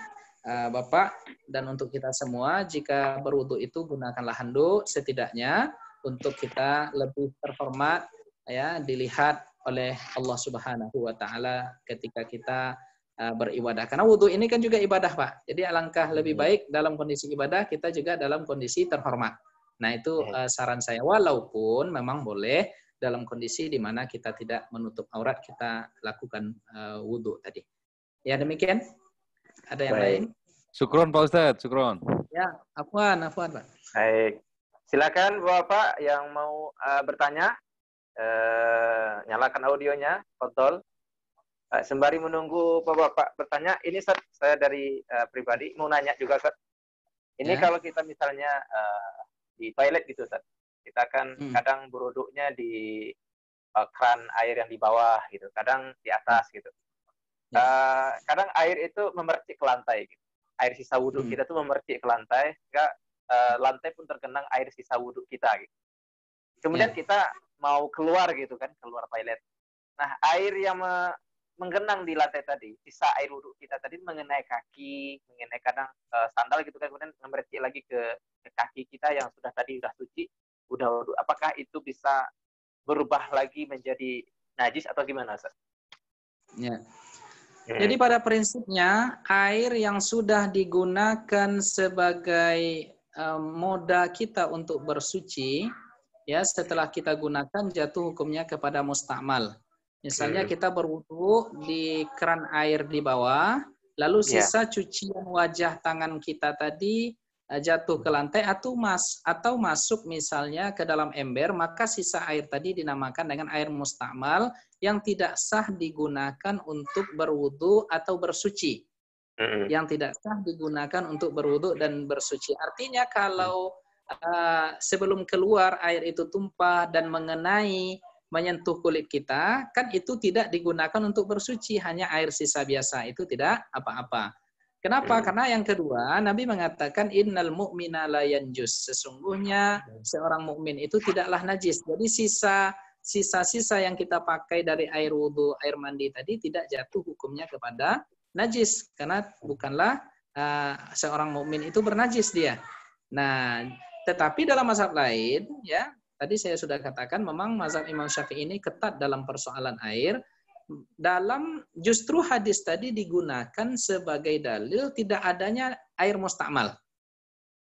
Bapak dan untuk kita semua, jika berwudu itu gunakanlah handuk setidaknya untuk kita lebih terhormat, ya, dilihat oleh Allah Subhanahu wa taala ketika kita beribadah. Karena wudu ini kan juga ibadah, Pak. Jadi alangkah lebih baik dalam kondisi ibadah kita juga dalam kondisi terhormat. Nah, itu saran saya. Walaupun memang boleh dalam kondisi di mana kita tidak menutup aurat, kita lakukan wudu tadi. Ya, demikian. Ada yang lain? Syukron Pak Ustadz, syukron. Ya, afwan Pak. Baik. Silakan Bapak yang mau bertanya, nyalakan audionya, fadhol. Sembari menunggu Bapak bertanya, ini saya dari pribadi mau nanya juga, Ustaz. Ini kalau kita misalnya di toilet gitu, Ustaz. Kita kan kadang berwuduknya di keran air yang di bawah gitu, kadang di atas gitu. Kadang air itu memercik ke lantai gitu. Air sisa wudhu kita tuh memercik ke lantai, sehingga lantai pun tergenang air sisa wudhu kita gitu. Kemudian kita mau keluar gitu kan, keluar toilet. Nah, air yang menggenang di lantai tadi, sisa air wudhu kita tadi mengenai kaki, mengenai kadang sandal gitu kan, kemudian memercik lagi ke kaki kita yang sudah suci, udah wudhu. Apakah itu bisa berubah lagi menjadi najis atau gimana, Ustaz? Ya. Jadi pada prinsipnya air yang sudah digunakan sebagai moda kita untuk bersuci, ya, setelah kita gunakan jatuh hukumnya kepada mustakmal. Misalnya kita berwudu di keran air di bawah, lalu sisa cucian wajah tangan kita tadi jatuh ke lantai atau masuk misalnya ke dalam ember, maka sisa air tadi dinamakan dengan air mustakmal yang tidak sah digunakan untuk berwudu atau bersuci. Yang tidak sah digunakan untuk berwudu dan bersuci. Artinya kalau sebelum keluar air itu tumpah dan menyentuh kulit kita, kan itu tidak digunakan untuk bersuci, hanya air sisa biasa, itu tidak apa-apa. Kenapa? Karena yang kedua, Nabi mengatakan innal mu'mina la yanjus. Sesungguhnya seorang mukmin itu tidaklah najis. Jadi sisa-sisa yang kita pakai dari air wudu, air mandi tadi tidak jatuh hukumnya kepada najis, karena bukanlah seorang mukmin itu bernajis dia. Nah, tetapi dalam mazhab lain, ya, tadi saya sudah katakan memang mazhab Imam Syafi'i ini ketat dalam persoalan air. Dalam justru hadis tadi digunakan sebagai dalil tidak adanya air mustakmal.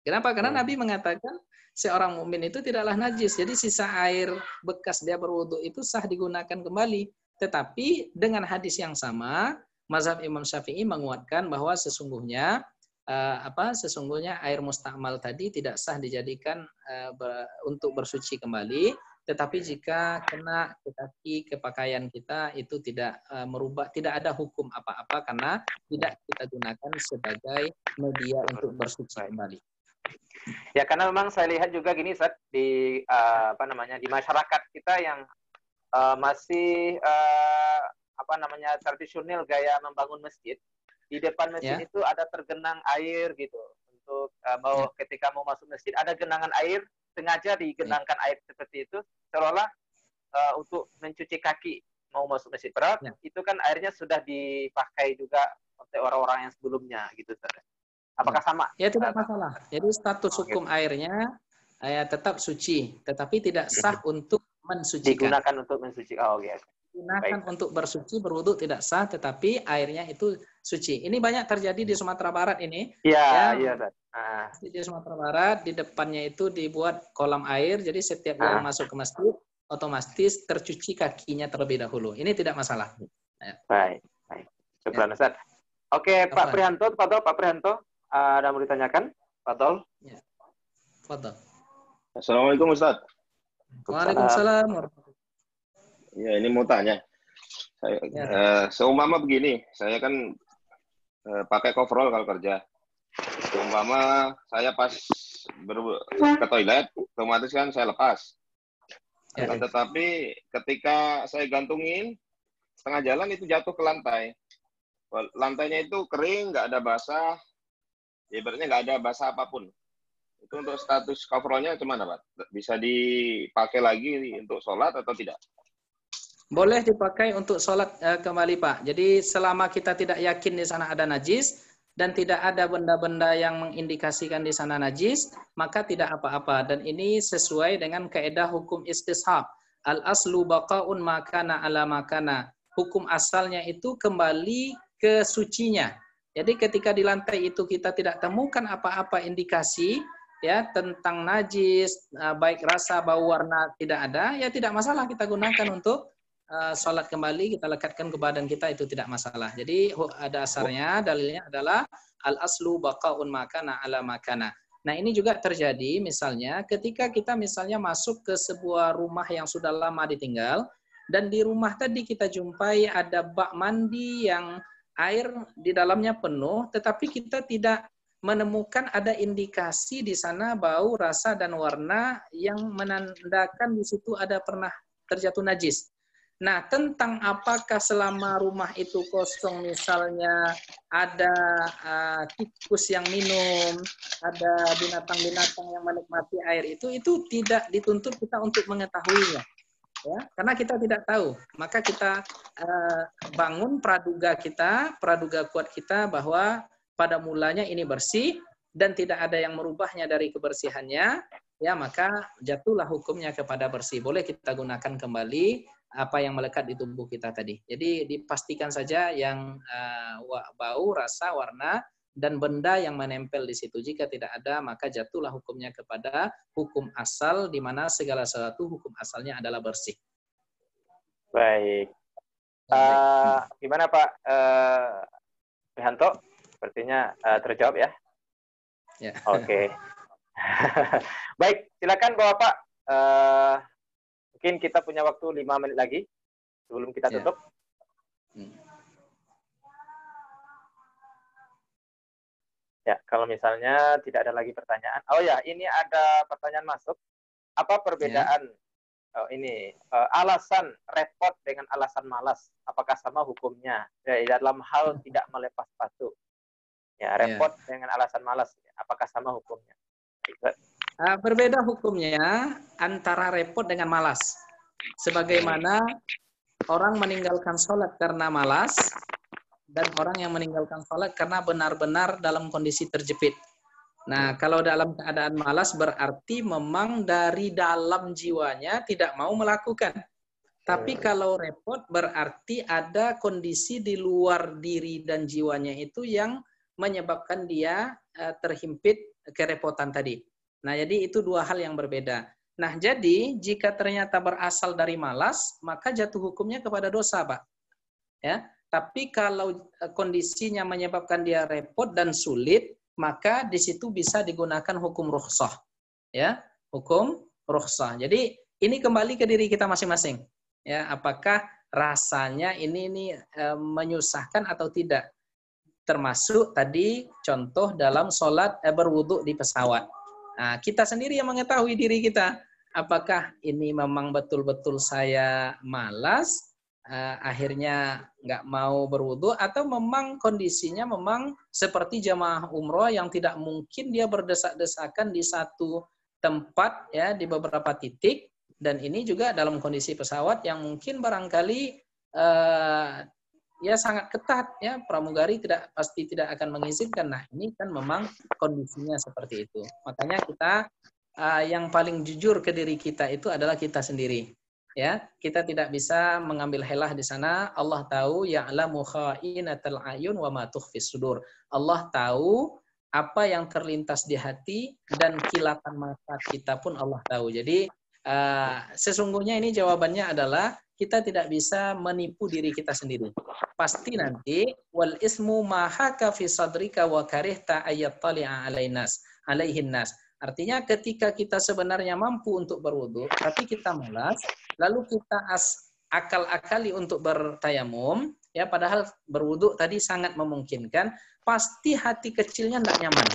Kenapa? Karena Nabi mengatakan seorang mukmin itu tidaklah najis. Jadi sisa air bekas dia berwudu itu sah digunakan kembali. Tetapi dengan hadis yang sama, mazhab Imam Syafi'i menguatkan bahwa sesungguhnya air mustakmal tadi tidak sah dijadikan untuk bersuci kembali. Tetapi jika kena ke kaki, ke pakaian kita, itu tidak merubah, tidak ada hukum apa-apa karena tidak kita gunakan sebagai media untuk bersuci kembali. Ya, karena memang saya lihat juga gini, Ustaz, di di masyarakat kita yang masih tradisional gaya membangun masjid. Di depan masjid itu ada tergenang air gitu. Untuk ketika mau masuk masjid ada genangan air, sengaja digenangkan air seperti itu seolah-olah untuk mencuci kaki. mau masuk masjid berat, itu kan airnya sudah dipakai juga oleh orang-orang yang sebelumnya gitu, Ustaz. Apakah sama? Ya tidak masalah. Jadi status hukum airnya tetap suci, tetapi tidak sah untuk mensucikan. Digunakan untuk mensucikan. Oh, oke. Digunakan untuk bersuci, berwudu tidak sah, tetapi airnya itu suci. Ini banyak terjadi di Sumatera Barat ini. Iya, Ustaz. Di Sumatera Barat, di depannya itu dibuat kolam air, jadi setiap yang masuk ke masjid otomatis tercuci kakinya terlebih dahulu. Ini tidak masalah. Baik. Syukran, Ustaz. Oke, Pak Prihanto, Pak Prihanto, ada mau ditanyakan? Fadol. Ya. Fadol. Assalamualaikum, Ustaz. Waalaikumsalam. Ya, ini mau tanya. Seumpama begini, saya kan pakai coverall kalau kerja. Seumpama saya pas ke toilet, otomatis kan saya lepas. Tetapi ketika saya gantungin, setengah jalan itu jatuh ke lantai. Lantainya itu kering, nggak ada basah, ya ibaratnya nggak ada basah apapun. Itu untuk status coverallnya gimana, Pak? Bisa dipakai lagi untuk sholat atau tidak? Boleh dipakai untuk sholat kembali, Pak. Jadi selama kita tidak yakin di sana ada najis, dan tidak ada benda-benda yang mengindikasikan di sana najis, maka tidak apa-apa. Dan ini sesuai dengan kaidah hukum istishab. Al-aslu baqa'un makana ala makana. Hukum asalnya itu kembali ke sucinya. Jadi ketika di lantai itu kita tidak temukan apa-apa indikasi ya tentang najis, baik rasa, bau, warna tidak ada, ya tidak masalah kita gunakan untuk sholat kembali, kita lekatkan ke badan kita, itu tidak masalah. Jadi dasarnya, dalilnya adalah al-aslu baqa'un makana ala makana. Nah ini juga terjadi misalnya ketika kita misalnya masuk ke sebuah rumah yang sudah lama ditinggal, dan di rumah tadi kita jumpai ada bak mandi yang air di dalamnya penuh, tetapi kita tidak menemukan ada indikasi di sana bau, rasa, dan warna yang menandakan di situ ada pernah terjatuh najis. Nah, tentang apakah selama rumah itu kosong, misalnya ada tikus yang minum, ada binatang-binatang yang menikmati air itu tidak dituntut kita untuk mengetahuinya. Ya, karena kita tidak tahu. Maka kita bangun praduga kuat kita bahwa pada mulanya ini bersih dan tidak ada yang merubahnya dari kebersihannya, ya maka jatuhlah hukumnya kepada bersih. Boleh kita gunakan kembali apa yang melekat di tubuh kita tadi. Jadi dipastikan saja yang bau, rasa, warna, dan benda yang menempel di situ. Jika tidak ada, maka jatuhlah hukumnya kepada hukum asal, di mana segala sesuatu hukum asalnya adalah bersih. Baik. Gimana Pak Prihanto? Sepertinya terjawab ya? Ya. Oke. Baik, silakan Bapak. Mungkin kita punya waktu 5 menit lagi sebelum kita tutup. Ya, kalau misalnya tidak ada lagi pertanyaan. Oh ya, ini ada pertanyaan masuk. Apa perbedaan alasan repot dengan alasan malas? Apakah sama hukumnya? Ya, dalam hal tidak melepas sepatu. Ya, repot dengan alasan malas. Apakah sama hukumnya? Berbeda hukumnya antara repot dengan malas. Sebagaimana orang meninggalkan sholat karena malas dan orang yang meninggalkan sholat karena benar-benar dalam kondisi terjepit. Nah, kalau dalam keadaan malas berarti memang dari dalam jiwanya tidak mau melakukan. Tapi kalau repot berarti ada kondisi di luar diri dan jiwanya itu yang menyebabkan dia terhimpit kerepotan tadi. Nah, jadi itu dua hal yang berbeda. Nah, jadi jika ternyata berasal dari malas, maka jatuh hukumnya kepada dosa, Pak. Ya, tapi kalau kondisinya menyebabkan dia repot dan sulit, maka di situ bisa digunakan hukum rukhsah. Ya, hukum rukhsah. Jadi ini kembali ke diri kita masing-masing. Ya, apakah rasanya ini menyusahkan atau tidak? Termasuk tadi contoh dalam sholat berwudu di pesawat. Nah, kita sendiri yang mengetahui diri kita. Apakah ini memang betul-betul saya malas, akhirnya nggak mau berwudu, atau memang kondisinya memang seperti jamaah umroh yang tidak mungkin dia berdesak-desakan di satu tempat, ya, di beberapa titik. Dan ini juga dalam kondisi pesawat yang mungkin barangkali ya sangat ketat ya, pramugari pasti tidak akan mengizinkan. Nah, ini kan memang kondisinya seperti itu. Makanya kita yang paling jujur ke diri kita itu adalah kita sendiri. Ya, kita tidak bisa mengambil helah di sana. Allah tahu ya'lamu kha'inatal ayun wa ma tukhfis sudur. Allah tahu apa yang terlintas di hati dan kilatan mata kita pun Allah tahu. Jadi sesungguhnya ini jawabannya adalah kita tidak bisa menipu diri kita sendiri. Pasti nanti wal ismu ma haka fi sadrika wa karihta ayattali'a alaihin nas. Artinya ketika kita sebenarnya mampu untuk berwudu, tapi kita malas, lalu kita akal-akali untuk bertayamum, ya padahal berwudu tadi sangat memungkinkan, pasti hati kecilnya tidak nyaman.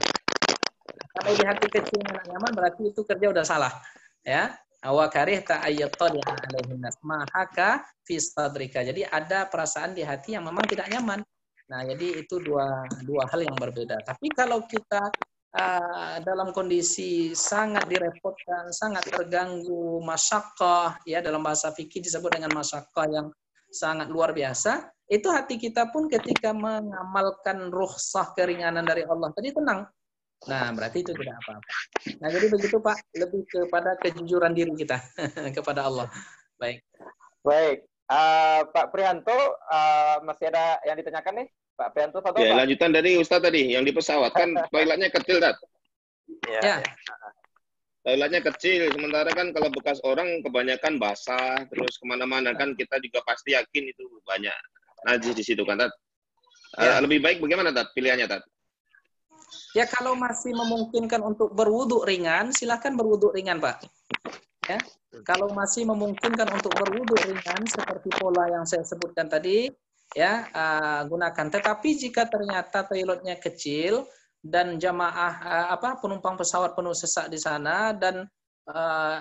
Kalau di hati kecilnya tidak nyaman, berarti itu kerja udah salah. Ya, wa karihta ayattali'a alaihin nas ma haka fi sadrika. Jadi ada perasaan di hati yang memang tidak nyaman. Nah, jadi itu dua hal yang berbeda. Tapi kalau kita dalam kondisi sangat direpotkan, sangat terganggu, masyaqqah, ya dalam bahasa fikih disebut dengan masyaqqah yang sangat luar biasa, itu hati kita pun ketika mengamalkan rukhsah keringanan dari Allah tadi tenang. Nah, berarti itu tidak apa-apa. Nah, jadi begitu Pak, lebih kepada kejujuran diri kita kepada Allah. Baik. Baik. Pak Prihanto, masih ada yang ditanyakan nih? Pak Prihanto, Pak. Ya, lanjutan dari Ustadz tadi, yang di pesawat kan toiletnya kecil, Tat. Ya. Toiletnya kecil, sementara kan kalau bekas orang kebanyakan basah, terus kemana-mana kan kita juga pasti yakin itu banyak najis di situ kan, Tat. Lebih baik bagaimana, Tat, pilihannya, Tat? Ya, kalau masih memungkinkan untuk berwudu ringan, silakan berwudu ringan, Pak. Ya, kalau masih memungkinkan untuk berwudu ringan seperti pola yang saya sebutkan tadi, ya gunakan. Tetapi jika ternyata toiletnya kecil dan jamaah penumpang pesawat penuh sesak di sana dan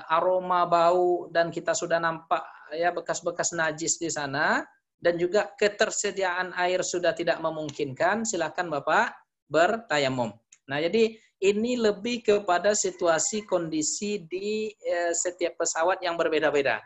aroma bau dan kita sudah nampak ya bekas-bekas najis di sana dan juga ketersediaan air sudah tidak memungkinkan, silakan Bapak bertayamum. Nah, jadi ini lebih kepada situasi kondisi di setiap pesawat yang berbeda-beda.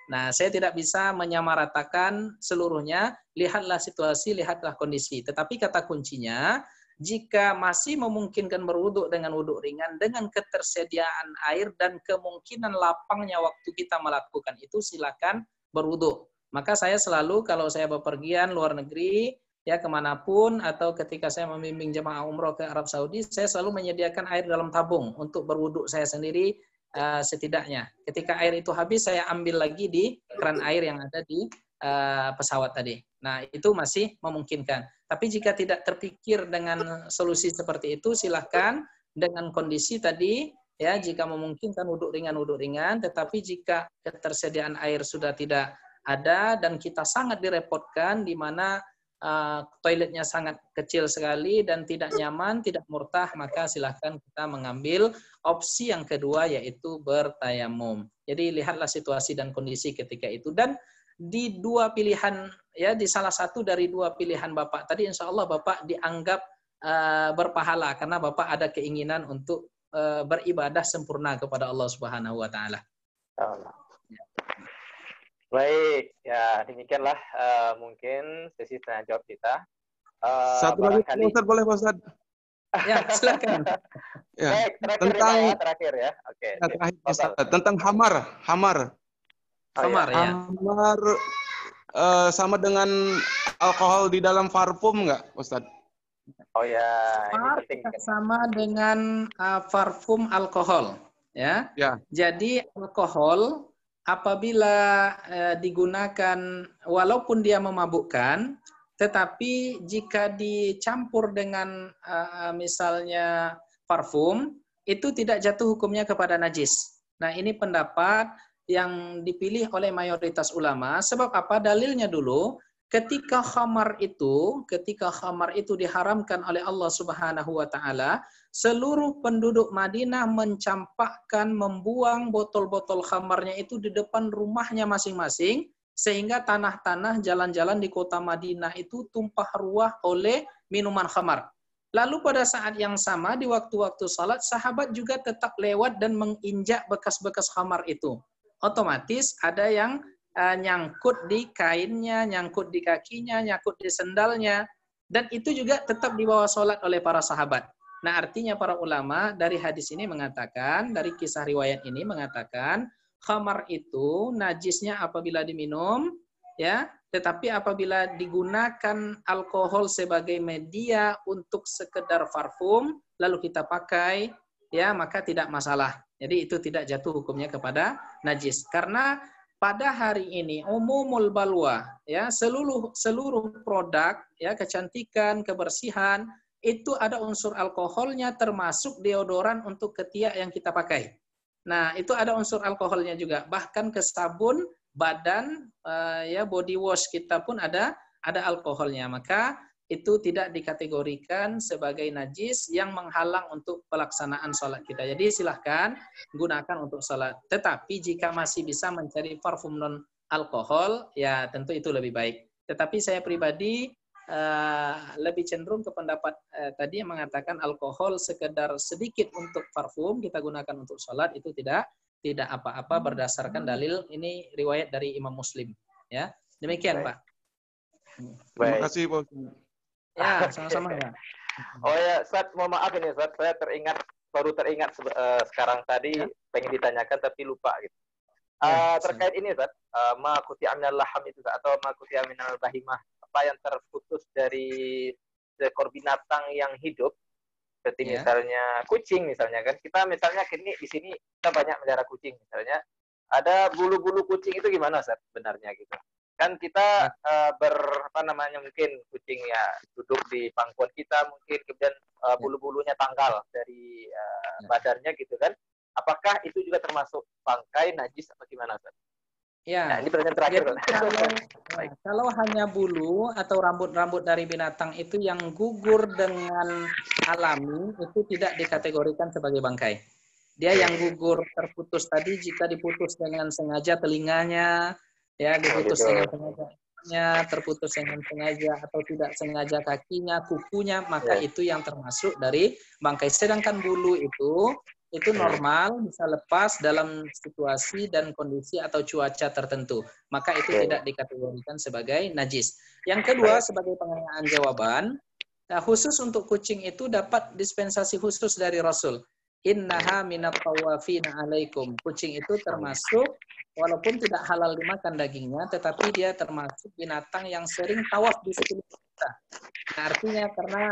Nah, saya tidak bisa menyamaratakan seluruhnya, lihatlah situasi, lihatlah kondisi. Tetapi kata kuncinya, jika masih memungkinkan berwuduk dengan wuduk ringan, dengan ketersediaan air dan kemungkinan lapangnya waktu kita melakukan itu, silakan berwuduk. Maka saya selalu, kalau saya bepergian luar negeri, ya kemanapun, atau ketika saya membimbing jemaah umroh ke Arab Saudi, saya selalu menyediakan air dalam tabung untuk berwuduk saya sendiri, setidaknya. Ketika air itu habis, saya ambil lagi di keran air yang ada di pesawat tadi. Nah, itu masih memungkinkan. Tapi jika tidak terpikir dengan solusi seperti itu, silahkan dengan kondisi tadi, ya jika memungkinkan wuduk ringan, tetapi jika ketersediaan air sudah tidak ada dan kita sangat direpotkan, di mana toiletnya sangat kecil sekali dan tidak nyaman, tidak murtah, maka silahkan kita mengambil opsi yang kedua, yaitu bertayamum. Jadi lihatlah situasi dan kondisi ketika itu. Dan di dua pilihan, ya di salah satu dari dua pilihan Bapak tadi, insya Allah Bapak dianggap berpahala karena Bapak ada keinginan untuk beribadah sempurna kepada Allah Subhanahu wa Ta'ala. Baik, ya demikianlah mungkin sesi tanya jawab kita. Satu lagi, Ustaz, boleh Pak Ustaz? Ya, silakan. Ya. Baik, terakhir ya. Oke. Ya, terakhir, Ustaz. Tentang hamar. Hamar ya. Hamar sama dengan alkohol di dalam parfum nggak, Ustaz? Oh ya, Hamar sama dengan parfum alkohol, ya. Ya. Jadi alkohol apabila digunakan walaupun dia memabukkan, tetapi jika dicampur dengan misalnya parfum, itu tidak jatuh hukumnya kepada najis. Nah, ini pendapat yang dipilih oleh mayoritas ulama. Sebab apa? Dalilnya dulu, ketika khamar itu diharamkan oleh Allah Subhanahu wa Ta'ala, seluruh penduduk Madinah mencampakkan, membuang botol-botol khamarnya itu di depan rumahnya masing-masing, sehingga tanah-tanah jalan-jalan di kota Madinah itu tumpah ruah oleh minuman khamar. Lalu pada saat yang sama, di waktu-waktu salat, sahabat juga tetap lewat dan menginjak bekas-bekas khamar itu. Otomatis ada yang nyangkut di kainnya, nyangkut di kakinya, nyangkut di sendalnya, dan itu juga tetap dibawa sholat oleh para sahabat. Nah, artinya para ulama dari hadis ini mengatakan, dari kisah riwayat ini mengatakan, khamar itu najisnya apabila diminum, ya, tetapi apabila digunakan alkohol sebagai media untuk sekedar parfum, lalu kita pakai, ya, maka tidak masalah. Jadi itu tidak jatuh hukumnya kepada najis. Karena pada hari ini umumul balwa, ya, seluruh produk, ya, kecantikan, kebersihan itu ada unsur alkoholnya, termasuk deodoran untuk ketiak yang kita pakai. Nah, itu ada unsur alkoholnya juga. Bahkan ke sabun badan, ya, body wash kita pun ada alkoholnya. Maka itu tidak dikategorikan sebagai najis yang menghalang untuk pelaksanaan sholat kita. Jadi silahkan gunakan untuk sholat. Tetapi jika masih bisa mencari parfum non alkohol, ya tentu itu lebih baik. Tetapi saya pribadi lebih cenderung ke pendapat tadi yang mengatakan alkohol sekedar sedikit untuk parfum kita gunakan untuk sholat itu tidak apa-apa berdasarkan dalil ini riwayat dari Imam Muslim. Ya, demikian Pak. Terima kasih Pak. Ya, sama-sama ya. Oh ya, Ustaz, mohon maaf ini Ustaz, saya baru teringat sekarang tadi ya. Pengen ditanyakan tapi lupa gitu. Terkait ini Ustaz, ma quti'a minal laham itu atau ma quti'a minal bahimah, apa yang terputus dari seekor binatang yang hidup, seperti misalnya kucing misalnya kan. Kita misalnya di sini kita banyak melihara kucing misalnya. Ada bulu-bulu kucing itu gimana Ustaz sebenarnya gitu? Kan kita mungkin kucing ya duduk di pangkuan kita mungkin, kemudian bulu-bulunya tanggal dari badannya gitu kan. Apakah itu juga termasuk bangkai najis atau gimana Ustaz? Ya. Nah, ini pertanyaan terakhir. Kalau hanya bulu atau rambut-rambut dari binatang itu yang gugur dengan alami itu tidak dikategorikan sebagai bangkai. Dia yang gugur terputus tadi jika diputus dengan sengaja telinganya, ya diputus dengan sengajanya, terputus dengan sengaja atau tidak sengaja kakinya, kukunya, maka itu yang termasuk dari bangkai. Sedangkan bulu itu normal, bisa lepas dalam situasi dan kondisi atau cuaca tertentu. Maka itu tidak dikategorikan sebagai najis. Yang kedua, sebagai pengayaan jawaban, khusus untuk kucing itu dapat dispensasi khusus dari Rasul. Innaha minat tawafina alaikum. Kucing itu termasuk, walaupun tidak halal dimakan dagingnya, tetapi dia termasuk binatang yang sering tawaf di sekeliling kita. Nah, artinya karena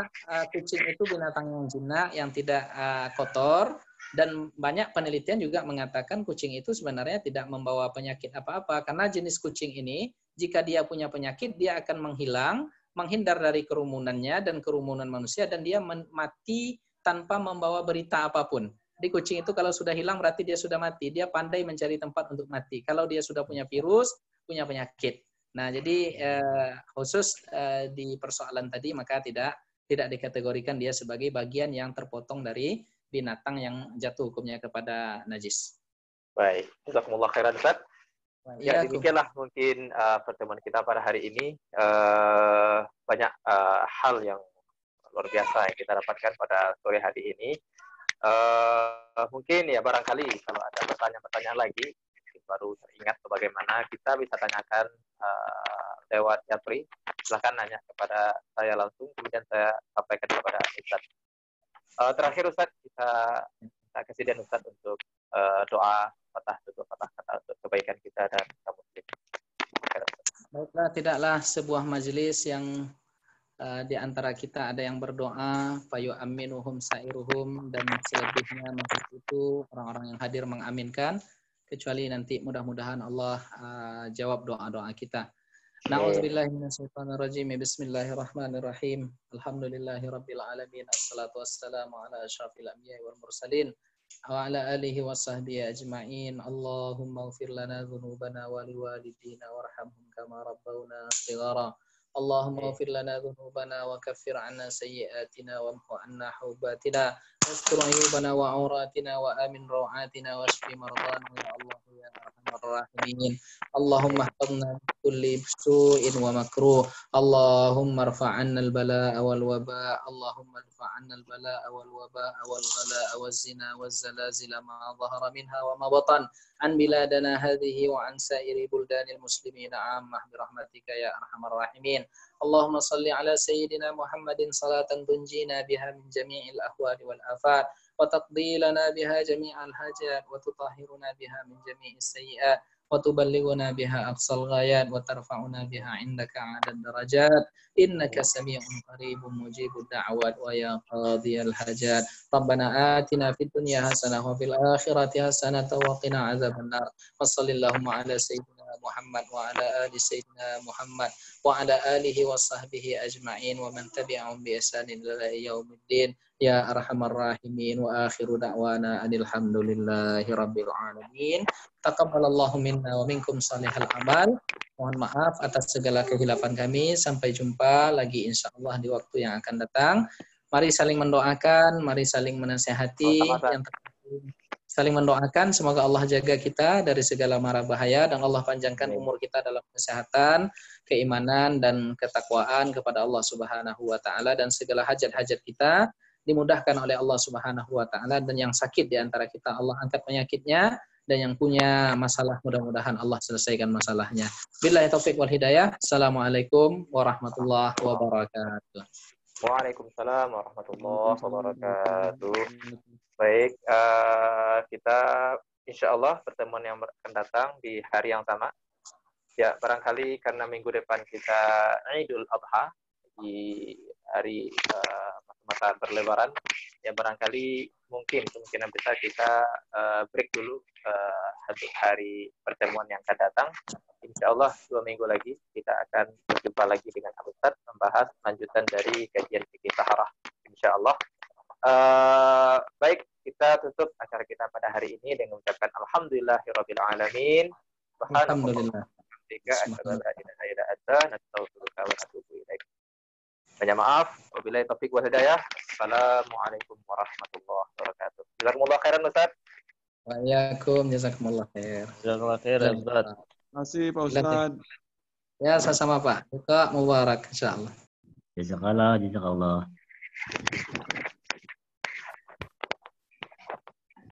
kucing itu binatang yang jinak, yang tidak kotor, dan banyak penelitian juga mengatakan kucing itu sebenarnya tidak membawa penyakit apa-apa. Karena jenis kucing ini, jika dia punya penyakit, dia akan menghilang, menghindar dari kerumunannya dan kerumunan manusia, dan dia mati tanpa membawa berita apapun. Di kucing itu kalau sudah hilang berarti dia sudah mati. Dia pandai mencari tempat untuk mati. Kalau dia sudah punya virus, punya penyakit. Nah, jadi khusus di persoalan tadi maka tidak dikategorikan dia sebagai bagian yang terpotong dari binatang yang jatuh hukumnya kepada najis. Baik, jazakumullah khairan Ustaz. Ya, demikianlah mungkin pertemuan kita pada hari ini. Banyak hal yang luar biasa yang kita dapatkan pada sore hari ini. Mungkin ya barangkali kalau ada pertanyaan-pertanyaan lagi baru teringat bagaimana kita bisa tanyakan lewat Japri. Silahkan nanya kepada saya langsung, kemudian saya sampaikan kepada Ustaz. Terakhir Ustaz, kita kasih dan Ustaz untuk doa patah kata untuk kebaikan kita dan kaum muslim. Baiklah, tidaklah sebuah majelis yang di antara kita ada yang berdoa fayu aminuhum sairuhum dan selebihnya majelis itu orang-orang yang hadir mengaminkan, kecuali nanti mudah-mudahan Allah jawab doa-doa kita. Na'udzubillahi minasyaitonirrajim. Bismillahirrahmanirrahim. Alhamdulillahirabbil alamin. Assalatu wassalamu ala asyrafil anbiya'i wal mursalin wa ala alihi washabbihi ajma'in. Allahumma ighfir lana dzunubana wa liwalidina warhamhum kama rabbawna shighara. Allahumma ighfir lana dzunubana wa kaffir 'anna sayyi'atina wamhu 'anna hubatina wastur 'uyubana wa 'auratina wa amin raw'atina washfi mardana ya Allah ya arhamar rahimin. Allahumma ihfazna kulli su'in wa makruh. Allahumma irfa' 'anna al-bala'a wal waba'. Allahumma irfa' 'anna al-bala'a wal waba'a wal ghala'a waz zina waz zalazila ma dhahara minha wa ma batan an biladana hadhihi wa an sa'iri buldanil muslimina 'ammah bi rahmatika ya arhamar rahimin. Allahumma salli ala sayyidina Muhammadin salatan tunjina biha min jami'il ahwali wal afat wa taqdi lana biha jami'al hajat wa tutahhiruna biha min jami'is sayyi'at wa tuballighuna biha aqsal ghayat wa tarfa'una biha 'indaka 'adad darajat innaka sami'un qaribun mujibud da'wat wa ya qadiyal hajat. Rabbana atina fid dunya hasanah wa fil akhirati hasanah wa qina 'adzabannar. Wa sallallahu ala sayyidina Muhammad wa ala ali sayyidina Muhammad wa ala alihi wa sahbihi ajma'in wa man tabi'ahum bi ihsanin ila yaumiddin ya arhamar rahimin wa akhiru da'wana alhamdulillahi rabbil alamin. Taqabbalallahu minna wa minkum salihal amal. Mohon maaf atas segala kehilafan kami. Sampai jumpa lagi insyaallah di waktu yang akan datang. Mari saling mendoakan, mari saling menasihati, yang saling mendoakan semoga Allah jaga kita dari segala mara bahaya dan Allah panjangkan umur kita dalam kesehatan, keimanan dan ketakwaan kepada Allah Subhanahu wa taala dan segala hajat-hajat kita dimudahkan oleh Allah Subhanahu wa taala dan yang sakit di antara kita Allah angkat penyakitnya dan yang punya masalah mudah-mudahan Allah selesaikan masalahnya. Billahi taufik wal hidayah. Assalamualaikum warahmatullahi wabarakatuh. Waalaikumsalam warahmatullahi wabarakatuh. Baik, kita insya Allah pertemuan yang akan datang di hari yang sama. Ya, barangkali karena minggu depan kita Idul Adha di hari masa berlebaran, ya barangkali mungkin kemungkinan besar kita break dulu untuk hari pertemuan yang akan datang. Insya Allah 2 minggu lagi kita akan berjumpa lagi dengan Abu Ustadz membahas lanjutan dari kajian fikih taharah. Insya Allah. Baik, kita tutup acara kita pada hari ini dengan mengucapkan alhamdulillahirabbil alamin. Alhamdulillah. Banyak maaf. Wabillahi taufiq wal hidayah. Assalamualaikum warahmatullahi wabarakatuh. Jazakumullah khairan Ustaz. Waalaikumsalam, jazakumullah khair. Jazakallah khair, Ustaz. Terima kasih Pak Ustaz. Ya, sama-sama Pak. Buka mubarak insyaallah. Jazakallah.